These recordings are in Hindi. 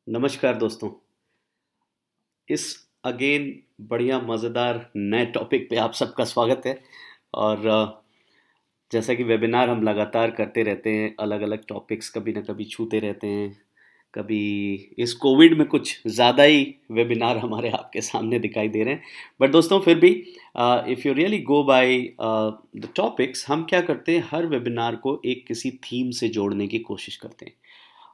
नमस्कार दोस्तों। इस अगेन बढ़िया मज़ेदार नए टॉपिक पे आप सबका स्वागत है। और जैसा कि वेबिनार हम लगातार करते रहते हैं, अलग अलग टॉपिक्स कभी ना कभी छूते रहते हैं। कभी इस कोविड में कुछ ज़्यादा ही वेबिनार हमारे आपके सामने दिखाई दे रहे हैं। बट दोस्तों फिर भी if you really go by the topics, हम क्या करते हैं, हर वेबिनार को एक किसी थीम से जोड़ने की कोशिश करते हैं।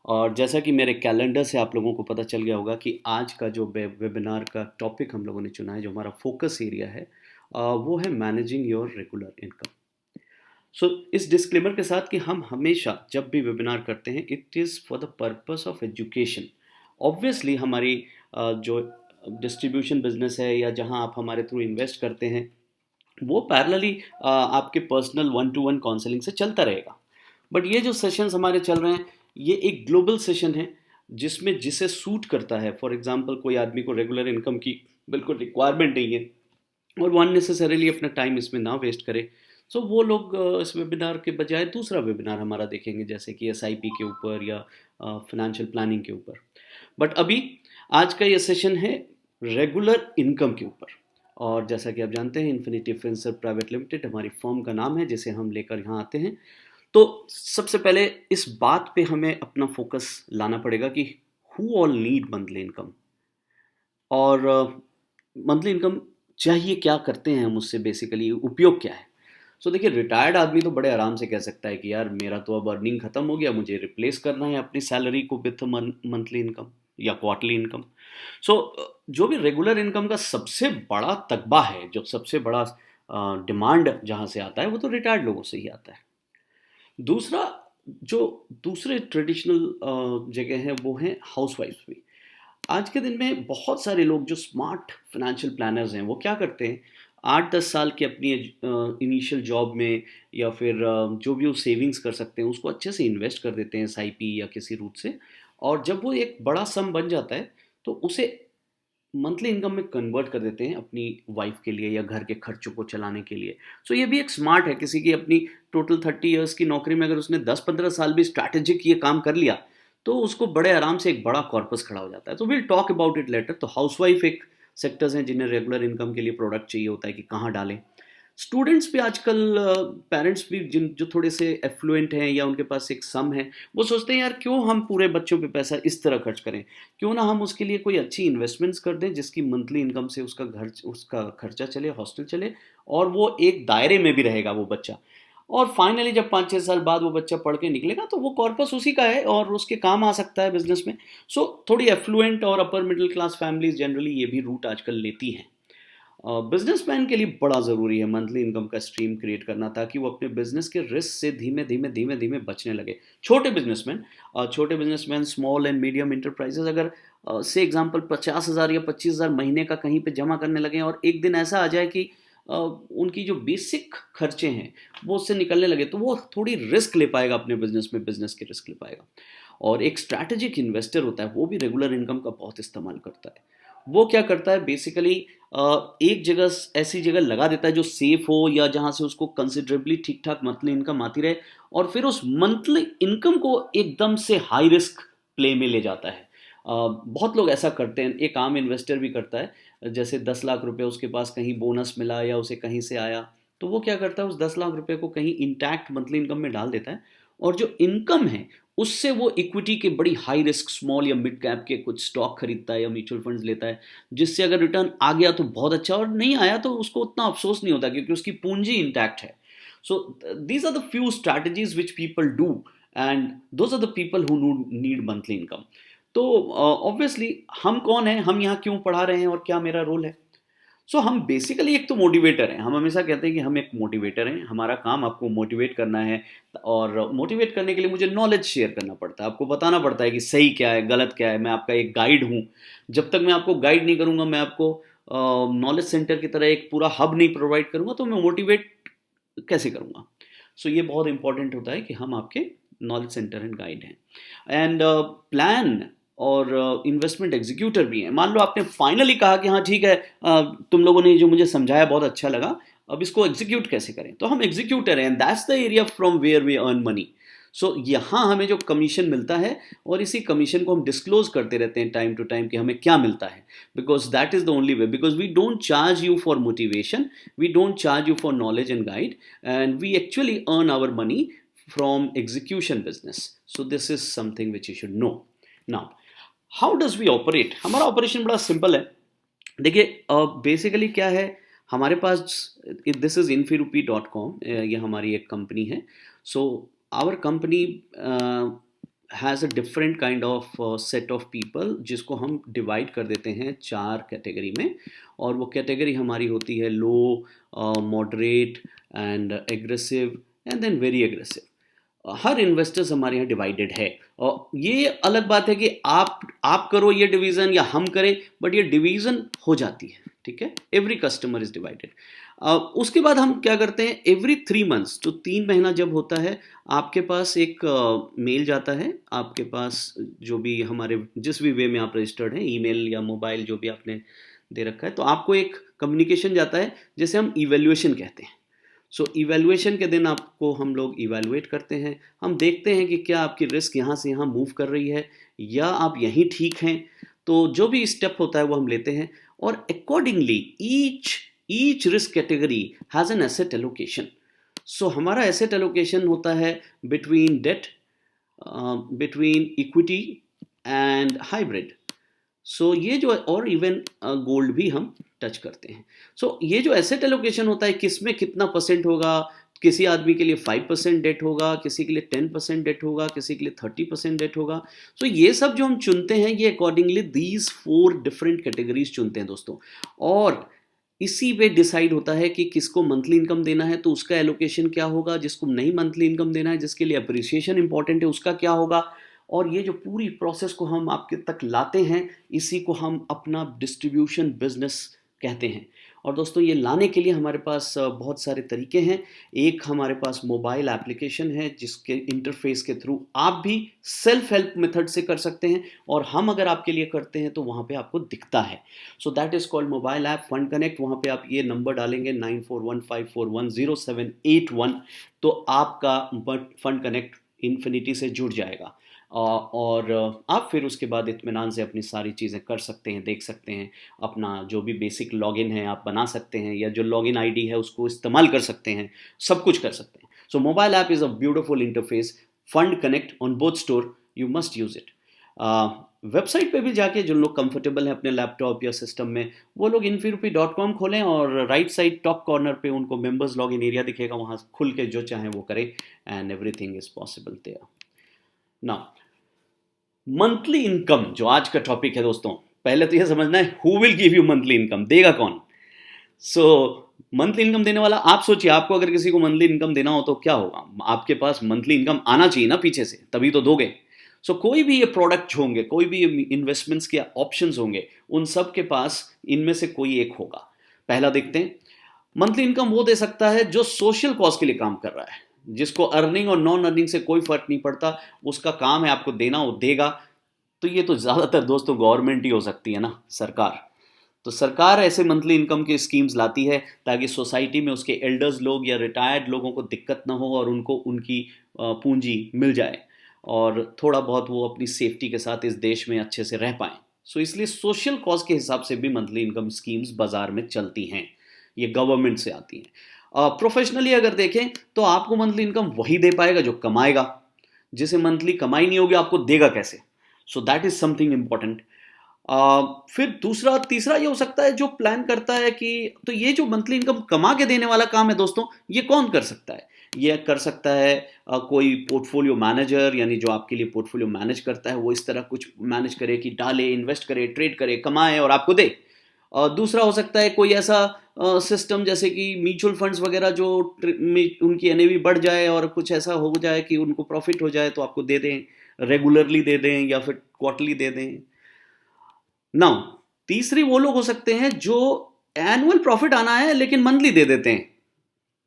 और जैसा कि मेरे कैलेंडर से आप लोगों को पता चल गया होगा कि आज का जो वेबिनार का टॉपिक हम लोगों ने चुना है, जो हमारा फोकस एरिया है, वो है मैनेजिंग योर रेगुलर इनकम। सो इस डिस्क्लेमर के साथ कि हम हमेशा जब भी वेबिनार करते हैं, it is for the purpose of education. Obviously हमारी जो डिस्ट्रीब्यूशन बिजनेस है या जहां आप हमारे थ्रू इन्वेस्ट करते हैं, वो पैरेलली आपके personal one two one counselling से चलता रहेगा। बट ये जो सेशंस हमारे चल रहे हैं, ये एक ग्लोबल सेशन है, जिसमें जिसे सूट करता है। फॉर एग्जांपल, कोई आदमी को रेगुलर इनकम की बिल्कुल रिक्वायरमेंट नहीं है और वो अननेसेसरीली अपना टाइम इसमें ना वेस्ट करे, सो वो लोग इस वेबिनार के बजाय दूसरा वेबिनार हमारा देखेंगे, जैसे कि एसआईपी के ऊपर या फाइनेंशियल प्लानिंग के ऊपर। बट अभी आज का ये सेशन है रेगुलर इनकम के ऊपर। और जैसा कि आप जानते हैं, इन्फिनिटी फिनसर्व प्राइवेट लिमिटेड हमारी फर्म का नाम है, जिसे हम लेकर यहाँ आते हैं। तो सबसे पहले इस बात पे हमें अपना फोकस लाना पड़ेगा कि who all need monthly income. और मंथली इनकम चाहिए, क्या करते हैं हम उससे, बेसिकली उपयोग क्या है। सो देखिए, रिटायर्ड आदमी तो बड़े आराम से कह सकता है कि यार मेरा तो अब अर्निंग खत्म हो गया, मुझे रिप्लेस करना है अपनी सैलरी को विथ मंथली इनकम या क्वार्टरली इनकम। सो जो भी रेगुलर इनकम का सबसे बड़ा तगबा है, जो सबसे बड़ा डिमांड जहाँ से आता है, वो तो रिटायर्ड लोगों से ही आता है। दूसरा, जो दूसरे ट्रेडिशनल जगह हैं, वो हैं हाउसवाइफ्स भी। आज के दिन में बहुत सारे लोग जो स्मार्ट फाइनेंशियल प्लानर्स हैं, वो क्या करते हैं, 8-10 साल की अपनी इनिशियल जॉब में या फिर जो भी वो सेविंग्स कर सकते हैं, उसको अच्छे से इन्वेस्ट कर देते हैं एसआईपी या किसी रूट से। और जब वो एक बड़ा सम बन जाता है, तो उसे मंथली इनकम में कन्वर्ट कर देते हैं अपनी वाइफ के लिए या घर के खर्चों को चलाने के लिए। सो ये भी एक स्मार्ट है। किसी की अपनी टोटल 30 ईयर्स की नौकरी में अगर उसने 10-15 साल भी स्ट्रैटेजिक ये काम कर लिया, तो उसको बड़े आराम से एक बड़ा कॉर्पस खड़ा हो जाता है। तो will talk about it later. तो हाउसवाइफ एक सेक्टर्स हैं जिन्हें रेगुलर इनकम के लिए प्रोडक्ट चाहिए होता है कि कहाँ डालें। स्टूडेंट्स भी आजकल, पेरेंट्स भी जिन जो थोड़े से एफ्लुएंट हैं या उनके पास एक सम है, वो सोचते हैं यार क्यों हम पूरे बच्चों पे पैसा इस तरह खर्च करें, क्यों ना हम उसके लिए कोई अच्छी इन्वेस्टमेंट्स कर दें जिसकी मंथली इनकम से उसका खर्चा चले, हॉस्टल चले, और वो एक दायरे में भी रहेगा वो बच्चा। और फाइनली जब 5-6 साल बाद वो बच्चा पढ़ के निकलेगा, तो वो कॉर्पस उसी का है और उसके काम आ सकता है बिजनेस में। सो थोड़ी एफ्लुएंट और upper middle class families generally ये भी रूट आजकल लेती हैं। बिजनेसमैन के लिए बड़ा ज़रूरी है मंथली इनकम का स्ट्रीम क्रिएट करना, ताकि वो अपने बिजनेस के रिस्क से धीमे धीमे धीमे धीमे बचने लगे। छोटे businessman small and medium enterprises, अगर से एग्जांपल 50,000 या 25,000 महीने का कहीं पे जमा करने लगे, और एक दिन ऐसा आ जाए कि उनकी जो बेसिक खर्चे हैं वो उससे निकलने लगे, तो वो थोड़ी रिस्क ले पाएगा अपने बिजनेस में, बिजनेस के रिस्क ले पाएगा। और एक स्ट्रैटेजिक इन्वेस्टर होता है, वो भी रेगुलर इनकम का बहुत इस्तेमाल करता है। वो क्या करता है, बेसिकली एक जगह, ऐसी जगह लगा देता है जो सेफ हो या जहां से उसको कंसिडरेबली ठीक ठाक मंथली इनकम आती रहे, और फिर उस मंथली इनकम को एकदम से हाई रिस्क प्ले में ले जाता है। बहुत लोग ऐसा करते हैं, एक आम इन्वेस्टर भी करता है। जैसे 10 लाख रुपए उसके पास कहीं बोनस मिला या उसे कहीं से आया, तो वो क्या करता है, उस 10 लाख रुपए को कहीं इंटैक्ट मंथली इनकम में डाल देता है, और जो इनकम है उससे वो इक्विटी के बड़ी हाई रिस्क स्मॉल या मिड कैप के कुछ स्टॉक खरीदता है या म्यूचुअल फंड्स लेता है, जिससे अगर रिटर्न आ गया तो बहुत अच्छा, और नहीं आया तो उसको उतना अफसोस नहीं होता, क्योंकि उसकी पूंजी इंटैक्ट है। So these are the few strategies which people do, and those are the people who need monthly income. तो ऑब्वियसली हम कौन है, हम यहाँ क्यों पढ़ा रहे हैं और क्या मेरा रोल है। हम बेसिकली एक तो मोटिवेटर हैं। हम हमेशा कहते हैं कि हम एक मोटिवेटर हैं, हमारा काम आपको मोटिवेट करना है। और मोटिवेट करने के लिए मुझे नॉलेज शेयर करना पड़ता है, आपको बताना पड़ता है कि सही क्या है, गलत क्या है। मैं आपका एक गाइड हूँ। जब तक मैं आपको गाइड नहीं करूँगा, मैं आपको नॉलेज सेंटर की तरह एक पूरा हब नहीं प्रोवाइड करूँगा, तो मैं मोटिवेट कैसे करूँगा। ये बहुत इंपॉर्टेंट होता है कि हम आपके नॉलेज सेंटर एंड गाइड हैं। एंड प्लान और इन्वेस्टमेंट एग्जीक्यूटर भी हैं। मान लो आपने फाइनली कहा कि हाँ ठीक है, तुम लोगों ने जो मुझे समझाया बहुत अच्छा लगा, अब इसको एग्जीक्यूट कैसे करें, तो हम एग्जीक्यूटर हैं, and that's the area from where we earn money. So यहाँ हमें जो कमीशन मिलता है और इसी कमीशन को हम डिस्क्लोज करते रहते हैं टाइम टू टाइम कि हमें क्या मिलता है, because that is the only way, because we don't charge you for motivation, we don't charge you for knowledge and guide, and we actually earn our money from execution business. So this is something which you should know. Now, how does we operate? हमारा ऑपरेशन बड़ा सिंपल है. देखिए बेसिकली क्या है, हमारे पास दिस इज infirupi.com, ये हमारी एक कंपनी है. So our company has a different kind of set of people, जिसको हम डिवाइड कर देते हैं 4 कैटेगरी में, और वो कैटेगरी हमारी होती है low, moderate and aggressive and then very aggressive. हर इन्वेस्टर्स हमारे यहाँ डिवाइडेड है, और ये अलग बात है कि आप करो ये डिवीज़न या हम करें, बट ये डिवीज़न हो जाती है, ठीक है. Every customer is divided. उसके बाद हम क्या करते हैं, एवरी 3 मंथ्स, तो 3 महीना जब होता है, आपके पास एक मेल जाता है, आपके पास जो भी हमारे जिस भी वे में आप रजिस्टर्ड हैं, ईमेल या मोबाइल जो भी आपने दे रखा है, तो आपको एक कम्युनिकेशन जाता है जिसे हम इवेल्युएशन कहते हैं. सो इवेल्युएशन के दिन आपको हम लोग इवेल्युएट करते हैं, हम देखते हैं कि क्या आपकी रिस्क यहाँ से यहाँ मूव कर रही है या आप यहीं ठीक हैं. तो जो भी स्टेप होता है वो हम लेते हैं, और accordingly each risk category has an asset allocation. So हमारा एसेट एलोकेशन होता है between debt, between equity and hybrid. So ये जो, और इवन गोल्ड भी हम टच करते हैं. सो ये जो एसेट एलोकेशन होता है, किस में कितना परसेंट होगा, किसी आदमी के लिए 5% डेट होगा, किसी के लिए 10% डेट होगा, किसी के लिए 30% डेट होगा. सो ये सब जो हम चुनते हैं, ये अकॉर्डिंगली दीज 4 डिफरेंट कैटेगरीज चुनते हैं दोस्तों, और इसी पे डिसाइड होता है कि किसको मंथली इनकम देना है तो उसका एलोकेशन क्या होगा, जिसको नहीं मंथली इनकम देना है, जिसके लिए अप्रिसिएशन इंपॉर्टेंट है, उसका क्या होगा. और ये जो पूरी प्रोसेस को हम आपके तक लाते हैं, इसी को हम अपना डिस्ट्रीब्यूशन बिजनेस कहते हैं. और दोस्तों ये लाने के लिए हमारे पास बहुत सारे तरीके हैं. एक हमारे पास मोबाइल एप्लीकेशन है, जिसके इंटरफेस के थ्रू आप भी सेल्फ हेल्प मेथड से कर सकते हैं, और हम अगर आपके लिए करते हैं तो वहाँ पे आपको दिखता है. So that is called mobile app fund connect. वहाँ पे आप ये नंबर डालेंगे 9415410781, तो आपका फंड कनेक्ट इन्फिनिटी से जुड़ जाएगा, और आप फिर उसके बाद इत्मीनान से अपनी सारी चीज़ें कर सकते हैं, देख सकते हैं. अपना जो भी बेसिक लॉगिन है आप बना सकते हैं, या जो लॉगिन आईडी है उसको इस्तेमाल कर सकते हैं, सब कुछ कर सकते हैं. So mobile app is a beautiful interface. Fund connect on both store, you must use it. Website पे भी जाके जो लोग कंफर्टेबल हैं अपने लैपटॉप या सिस्टम में, वो लोग infirupi.com खोलें, और राइट साइड टॉप कॉर्नर पे उनको मेंबर्स लॉगिन एरिया दिखेगा, वहाँ खुल के जो चाहें वो करें, and everything is possible there. Now monthly income जो आज का टॉपिक है दोस्तों, पहले तो यह समझना है who will give you monthly income, देगा कौन. सो मंथली इनकम देने वाला, आप सोचिए, आपको अगर किसी को मंथली इनकम देना हो तो क्या होगा, आपके पास मंथली इनकम आना चाहिए ना पीछे से, तभी तो दोगे. सो कोई भी ये प्रोडक्ट होंगे, कोई भी इन्वेस्टमेंट्स के ऑप्शंस होंगे, उन सब के पास इनमें से कोई एक होगा. पहला देखते हैं, मंथली इनकम वो दे सकता है जो सोशल कॉज के लिए काम कर रहा है, जिसको अर्निंग और नॉन अर्निंग से कोई फर्क नहीं पड़ता, उसका काम है आपको देना, वो देगा. तो ये तो ज़्यादातर दोस्तों गवर्नमेंट ही हो सकती है ना, सरकार. तो सरकार ऐसे मंथली इनकम की स्कीम्स लाती है ताकि सोसाइटी में उसके एल्डर्स लोग या रिटायर्ड लोगों को दिक्कत ना हो, और उनको उनकी पूंजी मिल जाए, और थोड़ा बहुत वो अपनी सेफ्टी के साथ इस देश में अच्छे से रह पाएँ. सो इसलिए सोशल कॉज के हिसाब से भी मंथली इनकम स्कीम्स बाज़ार में चलती हैं, ये गवर्नमेंट से आती हैं. प्रोफेशनली अगर देखें तो आपको मंथली इनकम वही दे पाएगा जो कमाएगा, जिसे मंथली कमाई नहीं होगी आपको देगा कैसे. So that is something important. फिर दूसरा तीसरा ये हो सकता है जो प्लान करता है कि, तो ये जो मंथली इनकम कमा के देने वाला काम है दोस्तों, ये कौन कर सकता है. ये कर सकता है कोई पोर्टफोलियो मैनेजर, यानी जो आपके लिए पोर्टफोलियो मैनेज करता है, वो इस तरह कुछ मैनेज करे कि डाले, इन्वेस्ट करे, ट्रेड करे, कमाए और आपको दे. दूसरा हो सकता है कोई ऐसा सिस्टम जैसे कि म्यूचुअल फंड्स वगैरह, जो उनकी एनएवी बढ़ जाए और कुछ ऐसा हो जाए कि उनको प्रॉफिट हो जाए, तो आपको दे दें, रेगुलरली दे दें या फिर क्वार्टरली दे दें. नाउ तीसरी वो लोग हो सकते हैं जो एनुअल प्रॉफिट आना है लेकिन मंथली दे देते हैं.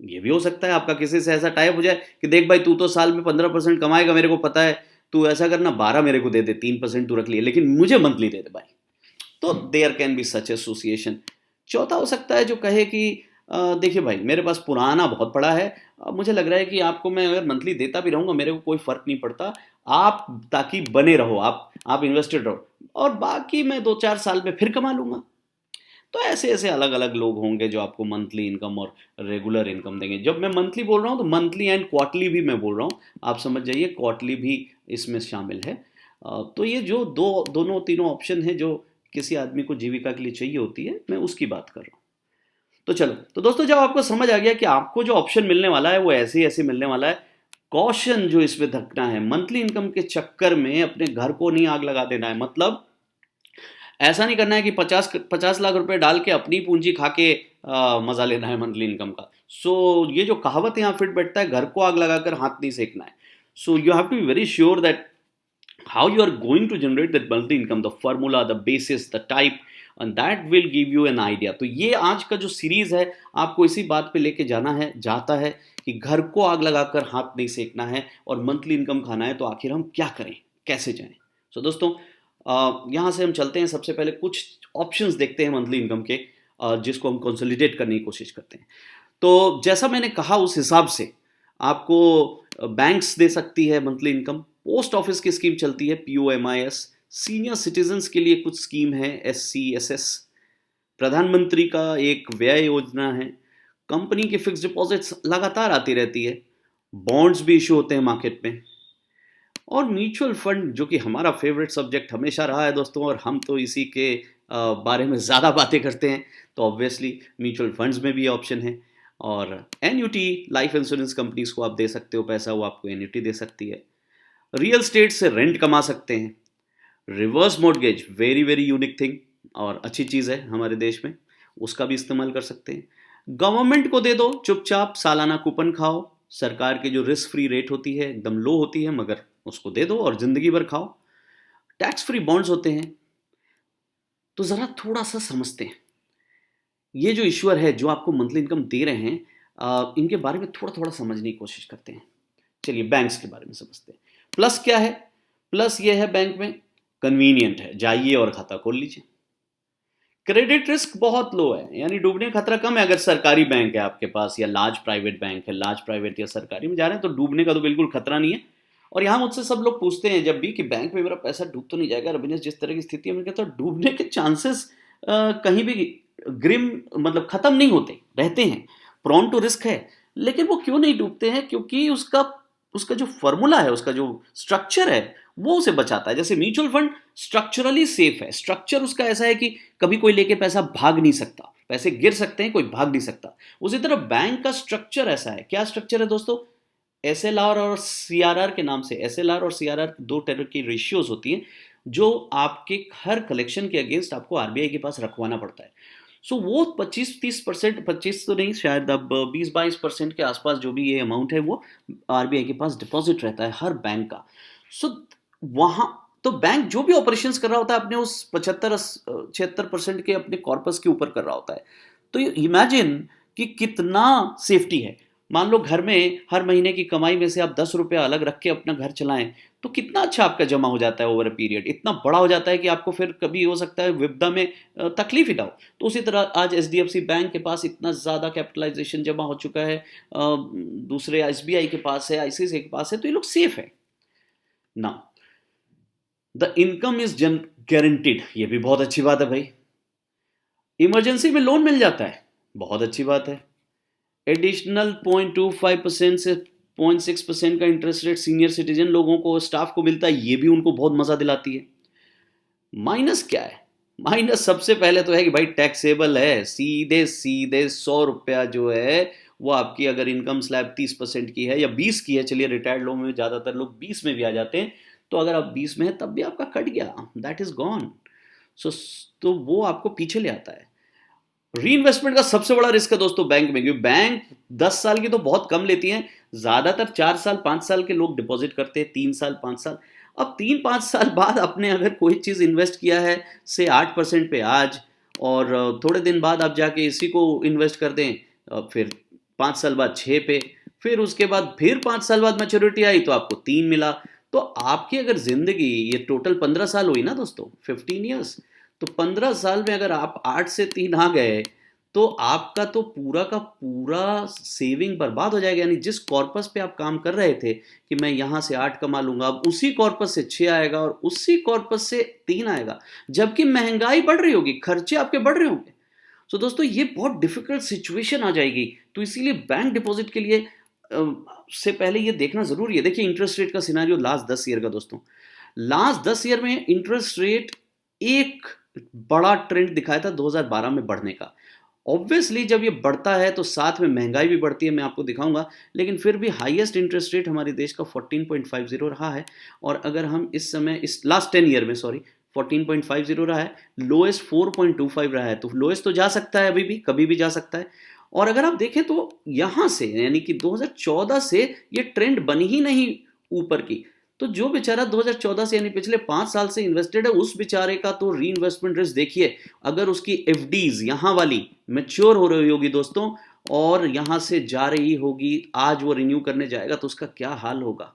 ये भी हो सकता है आपका किसी से ऐसा टाइप हो जाए कि देख भाई, तू तो साल में 15% कमाएगा, मेरे को पता है, तू ऐसा करना 12 मेरे को दे दे, 3% तू रख लिए, लेकिन मुझे मंथली दे दे भाई. तो there can be such association. चौथा हो सकता है जो कहे कि देखिए भाई, मेरे पास पुराना बहुत पड़ा है। मुझे लग रहा है कि आपको मैं अगर मंथली देता भी रहूँगा, मेरे को कोई फ़र्क नहीं पड़ता। आप ताकि बने रहो, आप इन्वेस्टेड रहो, और बाकी मैं 2-4 साल में फिर कमा लूँगा। तो ऐसे-ऐसे अलग-अलग लोग होंगे जो आपको मंथली इनकम और रेगुलर इनकम देंगे। जब मैं मंथली बोल रहा हूँ तो मंथली एंड क्वार्टरली भी मैं बोल रहा हूँ। आप समझ जाइए, क्वार्टरली भी इसमें शामिल है। तो ये जो दोनों तीनों ऑप्शन हैं जो किसी आदमी को जीविका के लिए चाहिए होती है, मैं उसकी बात कर रहा हूँ। तो चलो, तो दोस्तों, जब आपको समझ आ गया कि आपको जो ऑप्शन मिलने वाला है वो ऐसे ही ऐसे मिलने वाला है, कॉशन जो इसमें रखना है, मंथली इनकम के चक्कर में अपने घर को नहीं आग लगा देना है। मतलब ऐसा नहीं करना है कि 50 लाख रुपए डाल के अपनी पूंजी खा के मजा लेना है मंथली इनकम का। सो ये जो कहावत यहाँ फिट बैठता है, घर को आग लगाकर हाथ नहीं सेकना है। So you have to be very sure that how you are going to generate that monthly income, the formula, the basis, the type, and that will give you an idea। तो ये आज का जो सीरीज है, आपको इसी बात पे लेके जाता है कि घर को आग लगाकर हाथ नहीं सेकना है और मंथली इनकम खाना है, तो आखिर हम क्या करें, कैसे जाएं। सो दोस्तों, यहाँ से हम चलते हैं, सबसे पहले कुछ ऑप्शंस देखते हैं मंथली इनकम के, जिसको हम कंसोलिडेट करने की कोशिश करते हैं। तो जैसा मैंने कहा उस हिसाब से आपको बैंक्स दे सकती है मंथली इनकम, पोस्ट ऑफिस की स्कीम चलती है POMIS, सीनियर सिटीजन्स के लिए कुछ स्कीम है SCSS, प्रधानमंत्री का एक व्यय योजना है, कंपनी की फिक्स डिपॉजिट्स लगातार आती रहती है, बॉन्ड्स भी इशू होते हैं मार्केट में, और म्यूचुअल फंड, जो कि हमारा फेवरेट सब्जेक्ट हमेशा रहा है दोस्तों, और हम तो इसी के बारे में ज़्यादा बातें करते हैं। तो ऑब्वियसली म्यूचुअल फंड्स में भी ऑप्शन है, और एन्युटी, लाइफ इंश्योरेंस कंपनीज को आप दे सकते हो पैसा, वो आपको एन्युटी दे सकती है। रियल स्टेट से रेंट कमा सकते हैं। Reverse mortgage, very very unique thing और अच्छी चीज़ है हमारे देश में, उसका भी इस्तेमाल कर सकते हैं। गवर्नमेंट को दे दो, चुपचाप सालाना कूपन खाओ, सरकार की जो रिस्क फ्री रेट होती है एकदम लो होती है, मगर उसको दे दो और जिंदगी भर खाओ। टैक्स फ्री बॉन्ड्स होते हैं। तो ज़रा थोड़ा सा समझते हैं, ये जो ईश्वर है जो आपको मंथली इनकम दे रहे हैं, इनके बारे में थोड़ा थोड़ा समझने की कोशिश करते हैं। चलिए बैंक्स के बारे में समझते हैं। प्लस क्या है? प्लस ये है, बैंक में कन्वीनियंट है, जाइए और खाता खोल लीजिए। क्रेडिट रिस्क बहुत लो है, यानी डूबने का खतरा कम है। अगर सरकारी बैंक है आपके पास, या लार्ज प्राइवेट बैंक है, लार्ज प्राइवेट या सरकारी में जा रहे हैं, तो डूबने का तो बिल्कुल खतरा नहीं है। और यहाँ मुझसे सब लोग पूछते हैं जब भी कि बैंक में मेरा पैसा डूब तो नहीं जाएगा रविनेश, जिस तरह की स्थिति है। मैं कहता हूँ डूबने के चांसेस कहीं भी ग्रिम, मतलब खत्म नहीं होते, रहते हैं, प्रॉन टू रिस्क है। लेकिन वो क्यों नहीं डूबते हैं? क्योंकि उसका उसका जो फॉर्मूला है, उसका जो स्ट्रक्चर है, वो उसे बचाता है। जैसे म्यूचुअल फंड स्ट्रक्चरली सेफ है, स्ट्रक्चर उसका ऐसा है कि कभी कोई लेके पैसा भाग नहीं सकता, पैसे गिर सकते हैं, कोई भाग नहीं सकता। उसी तरह बैंक का स्ट्रक्चर ऐसा है। क्या स्ट्रक्चर है दोस्तों? SLR और CRR के नाम से। SLR और CRR दो तरह की रेशियोज होती हैं जो आपके हर कलेक्शन के अगेंस्ट आपको RBI के पास रखवाना पड़ता है। सो वो 25-30%, 25 तो नहीं, शायद अब 20-22% के आसपास जो भी ये अमाउंट है, वो RBI के पास डिपॉजिट रहता है हर बैंक का। सो वहाँ तो बैंक जो भी ऑपरेशंस कर रहा होता है अपने उस 76% के अपने कॉर्पस के ऊपर कर रहा होता है। तो इमेजिन कि कितना सेफ्टी है। मान लो घर में हर महीने की कमाई में से आप 10 रुपया अलग रख के अपना घर चलाएं, तो कितना अच्छा आपका जमा हो जाता है ओवर अ पीरियड, इतना बड़ा हो जाता है कि आपको फिर कभी हो सकता है विपदा में तकलीफ ही ना हो। तो उसी तरह आज HDFC बैंक के पास इतना ज़्यादा कैपिटलाइजेशन जमा हो चुका है, दूसरे SBI के पास है, ICICI के पास है, तो ये लोग सेफ है ना। द इनकम इज गारंटीड, ये भी बहुत अच्छी बात है भाई। इमरजेंसी में लोन मिल जाता है, बहुत अच्छी बात है। एडिशनल 0.25% से 0.6% का इंटरेस्ट रेट सीनियर सिटीजन लोगों को, स्टाफ को मिलता है, ये भी उनको बहुत मजा दिलाती है। माइनस क्या है? माइनस सबसे पहले तो है कि भाई टैक्सेबल है, सीधे सीधे 100 रुपया जो है वो आपकी, अगर इनकम स्लैब 30% की है या 20 की है, चलिए रिटायर्ड लोगों में ज़्यादातर लोग 20 में भी आ जाते हैं, तो अगर आप 20 में है तब भी आपका कट गया, दैट इज गॉन। सो तो वो आपको पीछे ले आता है। री इन्वेस्टमेंट का सबसे बड़ा रिस्क है दोस्तों बैंक में, क्योंकि बैंक 10 साल की तो बहुत कम लेती हैं, ज्यादातर 4 साल 5 साल के लोग डिपॉजिट करते हैं, 3 साल 5 साल। अब 3-5 साल बाद आपने अगर कोई चीज इन्वेस्ट किया है से 8% पे आज, और थोड़े दिन बाद आप जाके इसी को इन्वेस्ट कर दें, फिर 5 साल बाद 6 पे, फिर उसके बाद फिर 5 साल बाद मैच्योरिटी आई तो आपको 3 मिला। तो आपकी अगर जिंदगी, ये टोटल 15 साल हुई ना दोस्तों, 15 ईयर्स, तो 15 साल में अगर आप 8 से 3 आ गए, तो आपका तो पूरा का पूरा सेविंग बर्बाद हो जाएगा। यानी जिस कॉर्पस पे आप काम कर रहे थे कि मैं यहां से 8 कमा लूंगा, अब उसी कॉर्पस से 6 आएगा और उसी कॉर्पस से 3 आएगा, जबकि महंगाई बढ़ रही होगी, खर्चे आपके बढ़ रहे होंगे। तो दोस्तों ये बहुत डिफिकल्ट सिचुएशन आ जाएगी। तो इसीलिए बैंक डिपॉजिट के लिए से पहले ये देखना जरूरी है। देखिए इंटरेस्ट रेट का सिनारियो लास्ट 10 ईयर का दोस्तों, लास्ट 10 ईयर में इंटरेस्ट रेट एक बड़ा ट्रेंड दिखाया था 2012 में बढ़ने का। ऑब्वियसली जब ये बढ़ता है तो साथ में महंगाई भी बढ़ती है, मैं आपको दिखाऊंगा, लेकिन फिर भी हाईएस्ट इंटरेस्ट रेट हमारे देश का 14.50 रहा है। और अगर हम इस समय इस लास्ट 10 ईयर में 14.50 रहा है, लोएस्ट 4.25 रहा है। तो लोएस्ट तो जा सकता है, अभी भी कभी भी जा सकता है। और अगर आप देखें तो यहां से यानी कि 2014 से ये ट्रेंड बनी ही नहीं ऊपर की। तो जो बेचारा 2014 से यानी पिछले 5 साल से इन्वेस्टेड है, उस बेचारे का तो री इन्वेस्टमेंट रिस्क देखिए। अगर उसकी एफडीज यहां वाली मैच्योर हो रही होगी दोस्तों और यहां से जा रही होगी, आज वो रिन्यू करने जाएगा तो उसका क्या हाल होगा।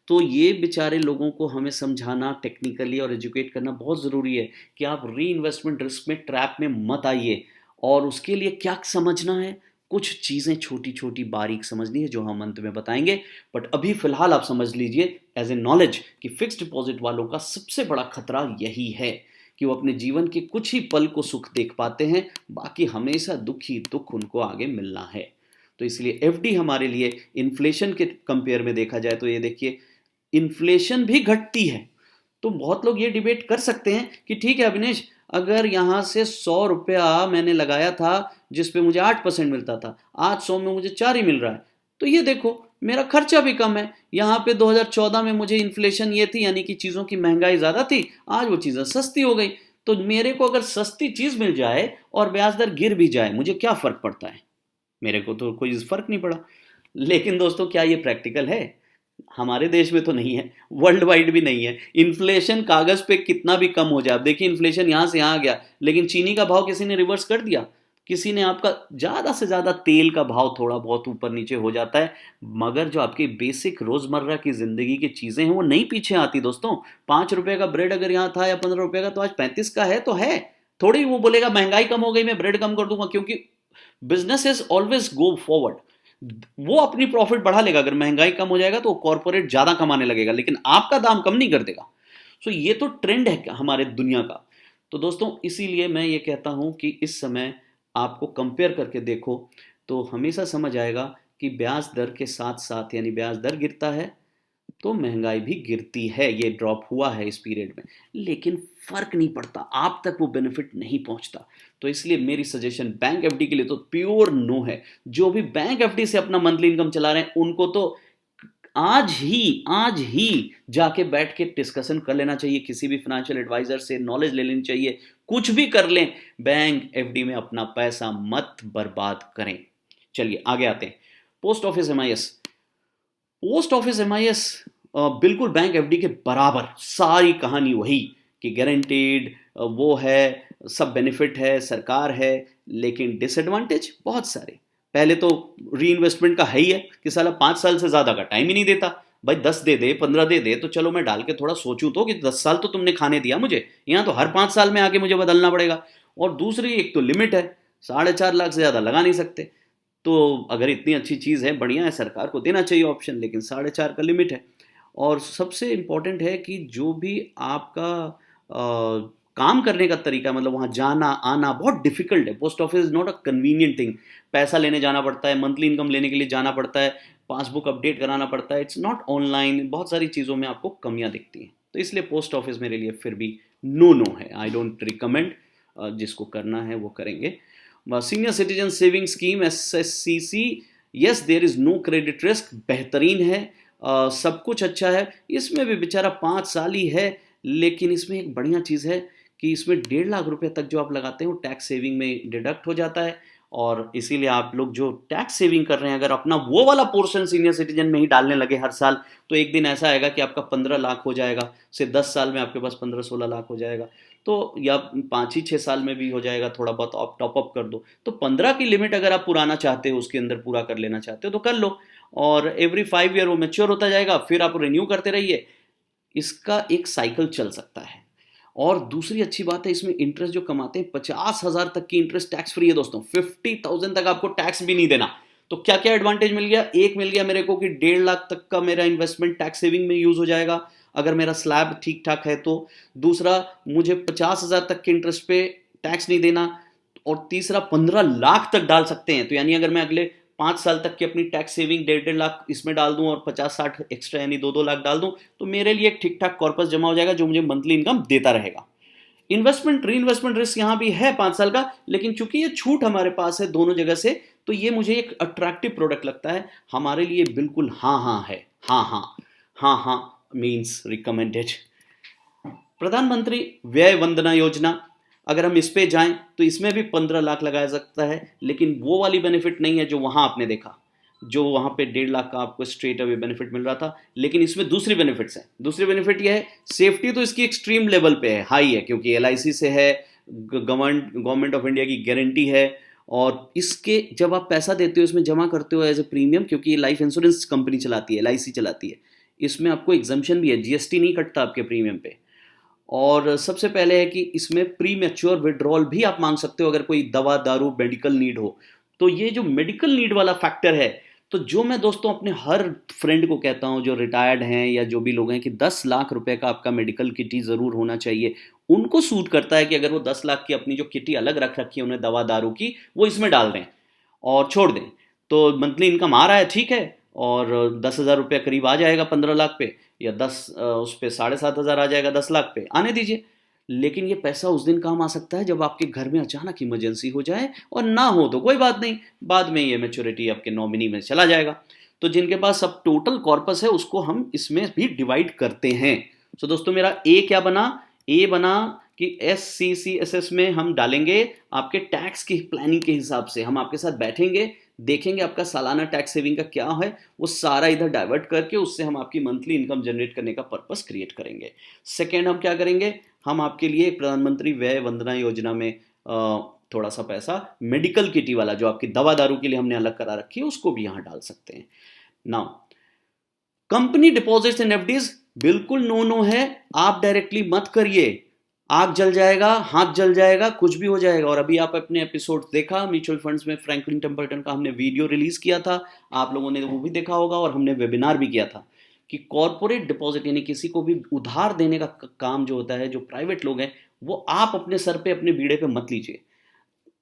तो ये बेचारे लोगों को हमें समझाना टेक्निकली और एजुकेट करना बहुत ज़रूरी है कि आप री इन्वेस्टमेंट रिस्क में ट्रैप में मत आइए। और उसके लिए क्या समझना है, कुछ चीज़ें छोटी छोटी बारीक समझनी है जो हम अंत में बताएंगे। बट अभी फिलहाल आप समझ लीजिए एज ए नॉलेज कि फिक्स्ड डिपॉजिट वालों का सबसे बड़ा खतरा यही है कि वो अपने जीवन के कुछ ही पल को सुख देख पाते हैं, बाकी हमेशा दुख ही दुख उनको आगे मिलना है। तो इसलिए एफडी हमारे लिए इन्फ्लेशन के कंपेयर में देखा जाए तो ये देखिए इन्फ्लेशन भी घटती है। तो बहुत लोग ये डिबेट कर सकते हैं कि ठीक है अविनेश, अगर यहां से 100 रुपया मैंने लगाया था जिसपे मुझे 8% मिलता था, आज 100 में मुझे 4 ही मिल रहा है, तो ये देखो मेरा खर्चा भी कम है। यहाँ पे 2014 में मुझे इन्फ्लेशन ये थी यानी कि चीज़ों की महंगाई ज़्यादा थी, आज वो चीज़ें सस्ती हो गई। तो मेरे को अगर सस्ती चीज़ मिल जाए और ब्याज दर गिर भी जाए, मुझे क्या फ़र्क पड़ता है? मेरे को तो कोई फ़र्क नहीं पड़ा। लेकिन दोस्तों क्या ये प्रैक्टिकल है? हमारे देश में तो नहीं है, वर्ल्ड वाइड भी नहीं है। इन्फ्लेशन कागज पे कितना भी कम हो जाए, अब देखिए इन्फ्लेशन यहां से यहां आ गया, लेकिन चीनी का भाव किसी ने रिवर्स कर दिया, किसी ने आपका ज्यादा से ज्यादा तेल का भाव थोड़ा बहुत ऊपर नीचे हो जाता है, मगर जो आपकी बेसिक रोजमर्रा की जिंदगी की चीजें हैं वो नहीं पीछे आती दोस्तों। 5 रुपए का ब्रेड अगर यहाँ था या 15 रुपए का, तो आज 35 का है तो है। थोड़ी वो बोलेगा महंगाई कम हो गई मैं ब्रेड कम कर दूंगा, क्योंकि business is always go forward. वो अपनी प्रॉफिट बढ़ा लेगा, अगर महंगाई कम हो जाएगा तो कॉर्पोरेट ज्यादा कमाने लगेगा, लेकिन आपका दाम कम नहीं कर देगा। सो ये तो ट्रेंड है हमारे दुनिया का। तो दोस्तों इसीलिए मैं ये कहता हूं कि इस समय आपको कंपेयर करके देखो तो हमेशा समझ आएगा कि ब्याज दर के साथ साथ यानी ब्याज दर गिरता है तो महंगाई भी गिरती है। ये ड्रॉप हुआ है इस पीरियड में, लेकिन फर्क नहीं पड़ता, आप तक वो बेनिफिट नहीं पहुंचता। तो इसलिए मेरी सजेशन बैंक एफडी के लिए तो प्योर नो है। जो भी बैंक एफडी से अपना मंथली इनकम चला रहे हैं उनको तो आज ही जाके बैठ के डिस्कशन कर लेना चाहिए, किसी भी फाइनेंशियल एडवाइजर से नॉलेज ले लेनी चाहिए। कुछ भी कर लें, बैंक एफडी में अपना पैसा मत बर्बाद करें। चलिए आगे आते हैं। Post office MIS, post office MIS बिल्कुल बैंक एफडी के बराबर, सारी कहानी वही कि गारंटीड वो है, सब बेनिफिट है, सरकार है, लेकिन डिसएडवांटेज बहुत सारे। पहले तो री इन्वेस्टमेंट का है ही है कि साला 5 साल से ज्यादा का टाइम ही नहीं देता। भाई 10 दे दे 15 दे दे तो चलो मैं डाल के थोड़ा सोचूं तो कि 10 साल तो तुमने खाने दिया मुझे, यहाँ तो हर 5 साल में आके मुझे बदलना पड़ेगा। और दूसरी एक तो लिमिट है, 4.5 लाख से ज्यादा लगा नहीं सकते। तो अगर इतनी अच्छी चीज़ है, बढ़िया है, सरकार को देना चाहिए ऑप्शन, लेकिन 4.5 का लिमिट है। और सबसे इम्पॉर्टेंट है कि जो भी आपका काम करने का तरीका, मतलब वहाँ जाना आना बहुत डिफिकल्ट है। Post office is not a convenient thing. पैसा लेने जाना पड़ता है, मंथली इनकम लेने के लिए जाना पड़ता है, पासबुक अपडेट कराना पड़ता है, इट्स नॉट ऑनलाइन, बहुत सारी चीज़ों में आपको कमियाँ दिखती हैं। तो इसलिए पोस्ट ऑफिस मेरे लिए फिर भी नो है, आई डोंट रिकमेंड। जिसको करना है वो करेंगे। Senior citizen saving scheme SSCC, yes there is no credit risk, बेहतरीन है, सब कुछ अच्छा है। इसमें भी बेचारा 5 साल ही है, लेकिन इसमें एक बढ़िया चीज़ है कि इसमें 1.5 लाख रुपए तक जो आप लगाते हैं वो टैक्स सेविंग में डिडक्ट हो जाता है। और इसीलिए आप लोग जो टैक्स सेविंग कर रहे हैं, अगर अपना वो वाला पोर्शन सीनियर सिटीजन में ही डालने लगे हर साल, तो एक दिन ऐसा आएगा कि आपका 15 लाख हो जाएगा, से 10 साल में आपके पास 15-16 लाख हो जाएगा। तो या 5 ही 6 साल में भी हो जाएगा, थोड़ा बहुत आप टॉप अप कर दो। तो 15 की लिमिट अगर आप पुराना चाहते हो, उसके अंदर पूरा कर लेना चाहते हो तो कर लो। और एवरी 5 ईयर वो मेच्योर होता जाएगा, फिर आप रिन्यू करते रहिए। इसका एक साइकिल चल सकता है। और दूसरी अच्छी बात है, इसमें इंटरेस्ट जो कमाते हैं 50,000 तक की इंटरेस्ट टैक्स फ्री है दोस्तों। 50,000 तक आपको टैक्स भी नहीं देना। तो क्या क्या एडवांटेज मिल गया? एक मिल गया मेरे को कि 1.5 लाख तक का मेरा इन्वेस्टमेंट टैक्स सेविंग में यूज हो जाएगा अगर मेरा स्लैब ठीक ठाक है तो। दूसरा, मुझे 50,000 तक के इंटरेस्ट पे टैक्स नहीं देना। और तीसरा, 15 लाख तक डाल सकते हैं। तो यानी अगर मैं अगले 5 साल तक की अपनी टैक्स सेविंग 1.5 लाख इसमें डाल दूं और 50-60 एक्स्ट्रा यानी 2-2 लाख डाल दूं, तो मेरे लिए एक ठीक ठाक कॉर्पस जमा हो जाएगा जो मुझे मंथली इनकम देता रहेगा। इन्वेस्टमेंट री इन्वेस्टमेंट रिस्क यहां भी है 5 साल का, लेकिन चूंकि ये छूट हमारे पास है दोनों जगह से, तो ये मुझे एक अट्रैक्टिव प्रोडक्ट लगता है। हमारे लिए बिल्कुल हाँ हाँ है। हाँ हाँ, हाँ हाँ मीन्स रिकमेंडेड। प्रधानमंत्री व्यय वंदना योजना, अगर हम इस पे जाएं तो इसमें भी 15 लाख लगाया सकता है, लेकिन वो वाली बेनिफिट नहीं है जो वहां आपने देखा, जो वहां पे 1.5 लाख का आपको स्ट्रेट अवे बेनिफिट मिल रहा था। लेकिन इसमें दूसरी बेनिफिट्स हैं। दूसरी बेनिफिट यह है, सेफ्टी तो इसकी एक्सट्रीम लेवल पे है, हाई है, क्योंकि LIC से है, गवर्नमेंट ऑफ इंडिया की गारंटी है। और इसके जब आप पैसा देते हो, इसमें जमा करते हो एज ए प्रीमियम, क्योंकि ये लाइफ इंश्योरेंस कंपनी चलाती है, LIC चलाती है, इसमें आपको एग्जम्पशन भी है, GST नहीं कटता आपके प्रीमियम पे। और सबसे पहले है कि इसमें प्री मैच्योर विड्रॉल भी आप मांग सकते हो अगर कोई दवा दारू मेडिकल नीड हो। तो ये जो मेडिकल नीड वाला फैक्टर है, तो जो मैं दोस्तों अपने हर फ्रेंड को कहता हूं जो रिटायर्ड हैं या जो भी लोग हैं कि 10 लाख रुपए का आपका मेडिकल किटी जरूर होना चाहिए, उनको सूट करता है कि अगर वो 10 लाख की अपनी जो किटी अलग रख रखी है उन्हें दवा दारू की, वो इसमें डाल दें और छोड़ दें। तो मंथली इनकम आ रहा है, ठीक है, और 10,000 रुपया करीब आ जाएगा 15 लाख पे, या उस पे 7,500 आ जाएगा 10 लाख पे, आने दीजिए। लेकिन ये पैसा उस दिन काम आ सकता है जब आपके घर में अचानक इमरजेंसी हो जाए, और ना हो तो कोई बात नहीं, बाद में ये मैच्योरिटी आपके नॉमिनी में चला जाएगा। तो जिनके पास अब टोटल कॉर्पस है उसको हम इसमें भी डिवाइड करते हैं। तो दोस्तों मेरा ए क्या बना? ए बना कि SCCSS में हम डालेंगे आपके टैक्स की प्लानिंग के हिसाब से। हम आपके साथ बैठेंगे, देखेंगे आपका सालाना टैक्स सेविंग का क्या है, वो सारा इधर डाइवर्ट करके उससे हम आपकी मंथली इनकम जनरेट करने का पर्पस क्रिएट करेंगे। सेकेंड, हम क्या करेंगे, हम आपके लिए प्रधानमंत्री व्यय वंदना योजना में थोड़ा सा पैसा मेडिकल किटी वाला जो आपकी दवा दारू के लिए हमने अलग करा रखी है उसको भी यहां डाल सकते हैं। Now, company deposits and FDs बिल्कुल नो नो है, आप डायरेक्टली मत करिए। आग जल जाएगा, हाथ जल जाएगा, कुछ भी हो जाएगा। और अभी आप अपने एपिसोड देखा म्यूचुअल फंड्स में फ्रैंकलिन टेम्पल्टन का हमने वीडियो रिलीज किया था, आप लोगों ने वो भी देखा होगा, और हमने वेबिनार भी किया था कि कॉर्पोरेट डिपॉजिट यानी किसी को भी उधार देने का काम जो होता है, जो प्राइवेट लोग हैं, वो आप अपने सर पे अपने बीड़े पे मत लीजिए।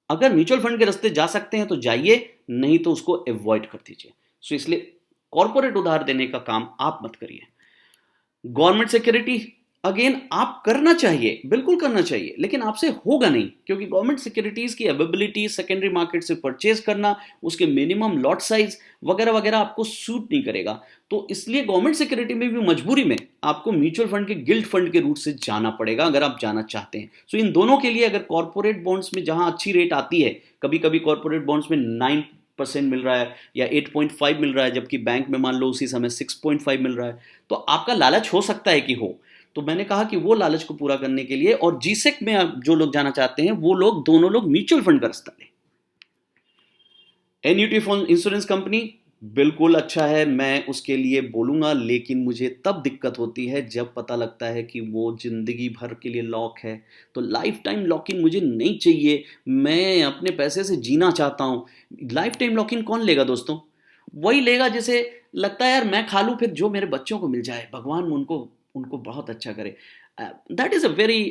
अगर म्यूचुअल फंड के रास्ते जा सकते हैं तो जाइए, नहीं तो उसको अवॉइड कर दीजिए। सो इसलिए कॉर्पोरेट उधार देने का काम आप मत करिए। गवर्नमेंट सिक्योरिटी, अगेन आप करना चाहिए, बिल्कुल करना चाहिए, लेकिन आपसे होगा नहीं, क्योंकि गवर्नमेंट सिक्योरिटीज की अवेलेबिलिटी सेकेंडरी मार्केट से परचेज करना, उसके मिनिमम लॉट साइज वगैरह वगैरह आपको सूट नहीं करेगा। तो इसलिए गवर्नमेंट सिक्योरिटी में भी मजबूरी में आपको म्यूचुअल फंड के गिल्ड फंड के रूट से जाना पड़ेगा अगर आप जाना चाहते हैं। सो इन दोनों के लिए अगर कॉर्पोरेट बॉन्ड्स में जहां अच्छी रेट आती है, कभी कभी कॉर्पोरेट बॉन्ड्स में 9% मिल रहा है या 8.5 मिल रहा है, जबकि बैंक में मान लो उसी समय 6.5 मिल रहा है, तो आपका लालच हो सकता है कि हो। तो मैंने कहा कि वो लालच को पूरा करने के लिए, और GSEC में जो लोग जाना चाहते हैं वो लोग, दोनों लोग म्यूचुअल फंड का रास्ता लें। एन्यूटी फंड इंश्योरेंस कंपनी बिल्कुल अच्छा है, मैं उसके लिए बोलूंगा, लेकिन मुझे तब दिक्कत होती है जब पता लगता है कि वो जिंदगी भर के लिए लॉक है। तो लाइफ टाइम लॉक इन मुझे नहीं चाहिए, मैं अपने पैसे से जीना चाहता हूं। लाइफ टाइम लॉक इन कौन लेगा दोस्तों? वही लेगा जिसे लगता है यार मैं खा लूं फिर जो मेरे बच्चों को मिल जाए, भगवान उनको उनको बहुत अच्छा करे। That is a very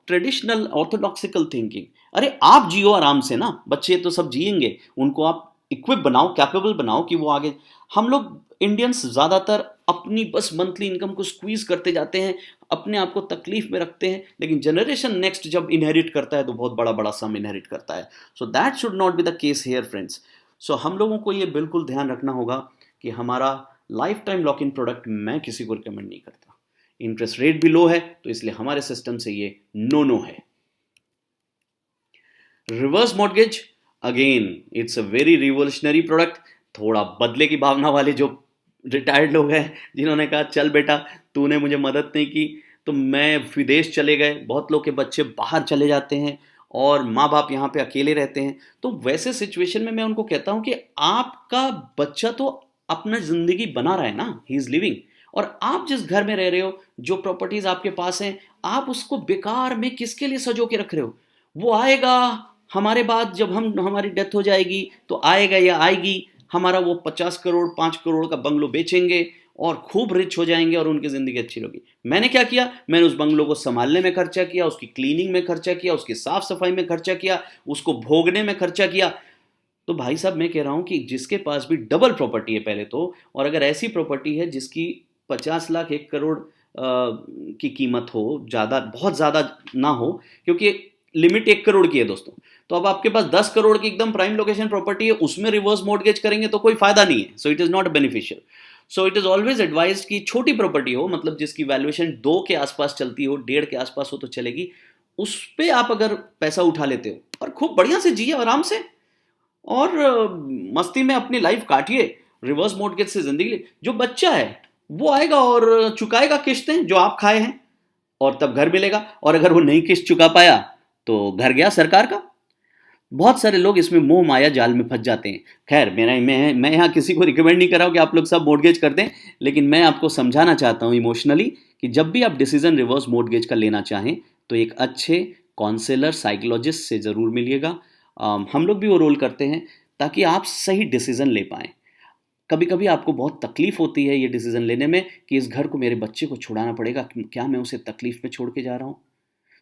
traditional orthodoxical thinking. अरे आप जियो आराम से ना, बच्चे तो सब जिएंगे, उनको आप इक्विप बनाओ, कैपेबल बनाओ कि वो आगे। हम लोग इंडियंस ज़्यादातर अपनी बस मंथली इनकम को स्क्वीज करते जाते हैं, अपने आप को तकलीफ में रखते हैं, लेकिन जनरेशन नेक्स्ट जब इनहेरिट करता है तो बहुत बड़ा बड़ा सम इनहेरिट करता है। So that should not be the case here friends. So हम लोगों को ये बिल्कुल ध्यान रखना होगा कि हमारा life time lock in product मैं किसी को रिकमेंड नहीं करता। इंटरेस्ट रेट भी लो है, तो इसलिए हमारे सिस्टम से ये नो नो है। Reverse mortgage, again it's a very revolutionary product. थोड़ा बदले की भावना वाले जो रिटायर्ड लोग हैं, जिन्होंने कहा चल बेटा तूने मुझे मदद नहीं की तो मैं विदेश चले गए, बहुत लोग के बच्चे बाहर चले जाते हैं और माँ बाप यहाँ पे अकेले रहते हैं, तो वैसे सिचुएशन में मैं उनको कहता हूँ कि आपका बच्चा तो अपना जिंदगी बना रहा है ना, ही इज लिविंग, और आप जिस घर में रह रहे हो, जो प्रॉपर्टीज आपके पास हैं, आप उसको बेकार में किसके लिए सजो के रख रहे हो? वो आएगा हमारे बाद, जब हमारी डेथ हो जाएगी तो आएगा या आएगी, हमारा वो 50 करोड़ 5 करोड़ का बंगलो बेचेंगे और खूब रिच हो जाएंगे और उनकी ज़िंदगी अच्छी होगी। मैंने क्या किया, मैंने उस बंगलो को संभालने में खर्चा किया, उसकी क्लीनिंग में खर्चा किया, उसकी साफ सफाई में खर्चा किया, उसको भोगने में खर्चा किया। तो भाई साहब मैं कह रहा हूं कि जिसके पास भी डबल प्रॉपर्टी है पहले तो, और अगर ऐसी प्रॉपर्टी है जिसकी 50 लाख 1 करोड़ की कीमत हो, ज़्यादा बहुत ज़्यादा ना हो, क्योंकि लिमिट 1 करोड़ की है दोस्तों, तो अब आपके पास 10 करोड़ की एकदम प्राइम लोकेशन प्रॉपर्टी है, उसमें रिवर्स मॉर्टगेज करेंगे तो कोई फायदा नहीं है। So it is not beneficial. So it is always advise कि छोटी प्रॉपर्टी हो, मतलब जिसकी वैल्यूएशन 2 के आसपास चलती हो, 1.5 के आसपास हो तो चलेगी, उस पर आप अगर पैसा उठा लेते हो और खूब बढ़िया से जिए आराम से और मस्ती में अपनी लाइफ काटिए, रिवर्स मॉर्टगेज से जिंदगी जो बच्चा है वो आएगा और चुकाएगा किस्तें जो आप खाए हैं, और तब घर मिलेगा। और अगर वो नहीं किस्त चुका पाया तो घर गया सरकार का। बहुत सारे लोग इसमें मोह माया जाल में फंस जाते हैं। खैर मैं यहाँ किसी को रिकमेंड नहीं कर रहा हूँ कि आप लोग सब मॉर्टगेज कर दें, लेकिन मैं आपको समझाना चाहता हूँ इमोशनली कि जब भी आप डिसीजन रिवर्स मॉर्टगेज का लेना चाहें तो एक अच्छे काउंसलर साइकोलॉजिस्ट से ज़रूर मिलिएगा। हम लोग भी वो रोल करते हैं ताकि आप सही डिसीजन ले पाएँ। कभी कभी आपको बहुत तकलीफ होती है ये डिसीजन लेने में कि इस घर को मेरे बच्चे को छुड़ाना पड़ेगा, क्या मैं उसे तकलीफ में छोड़ के जा रहा हूँ?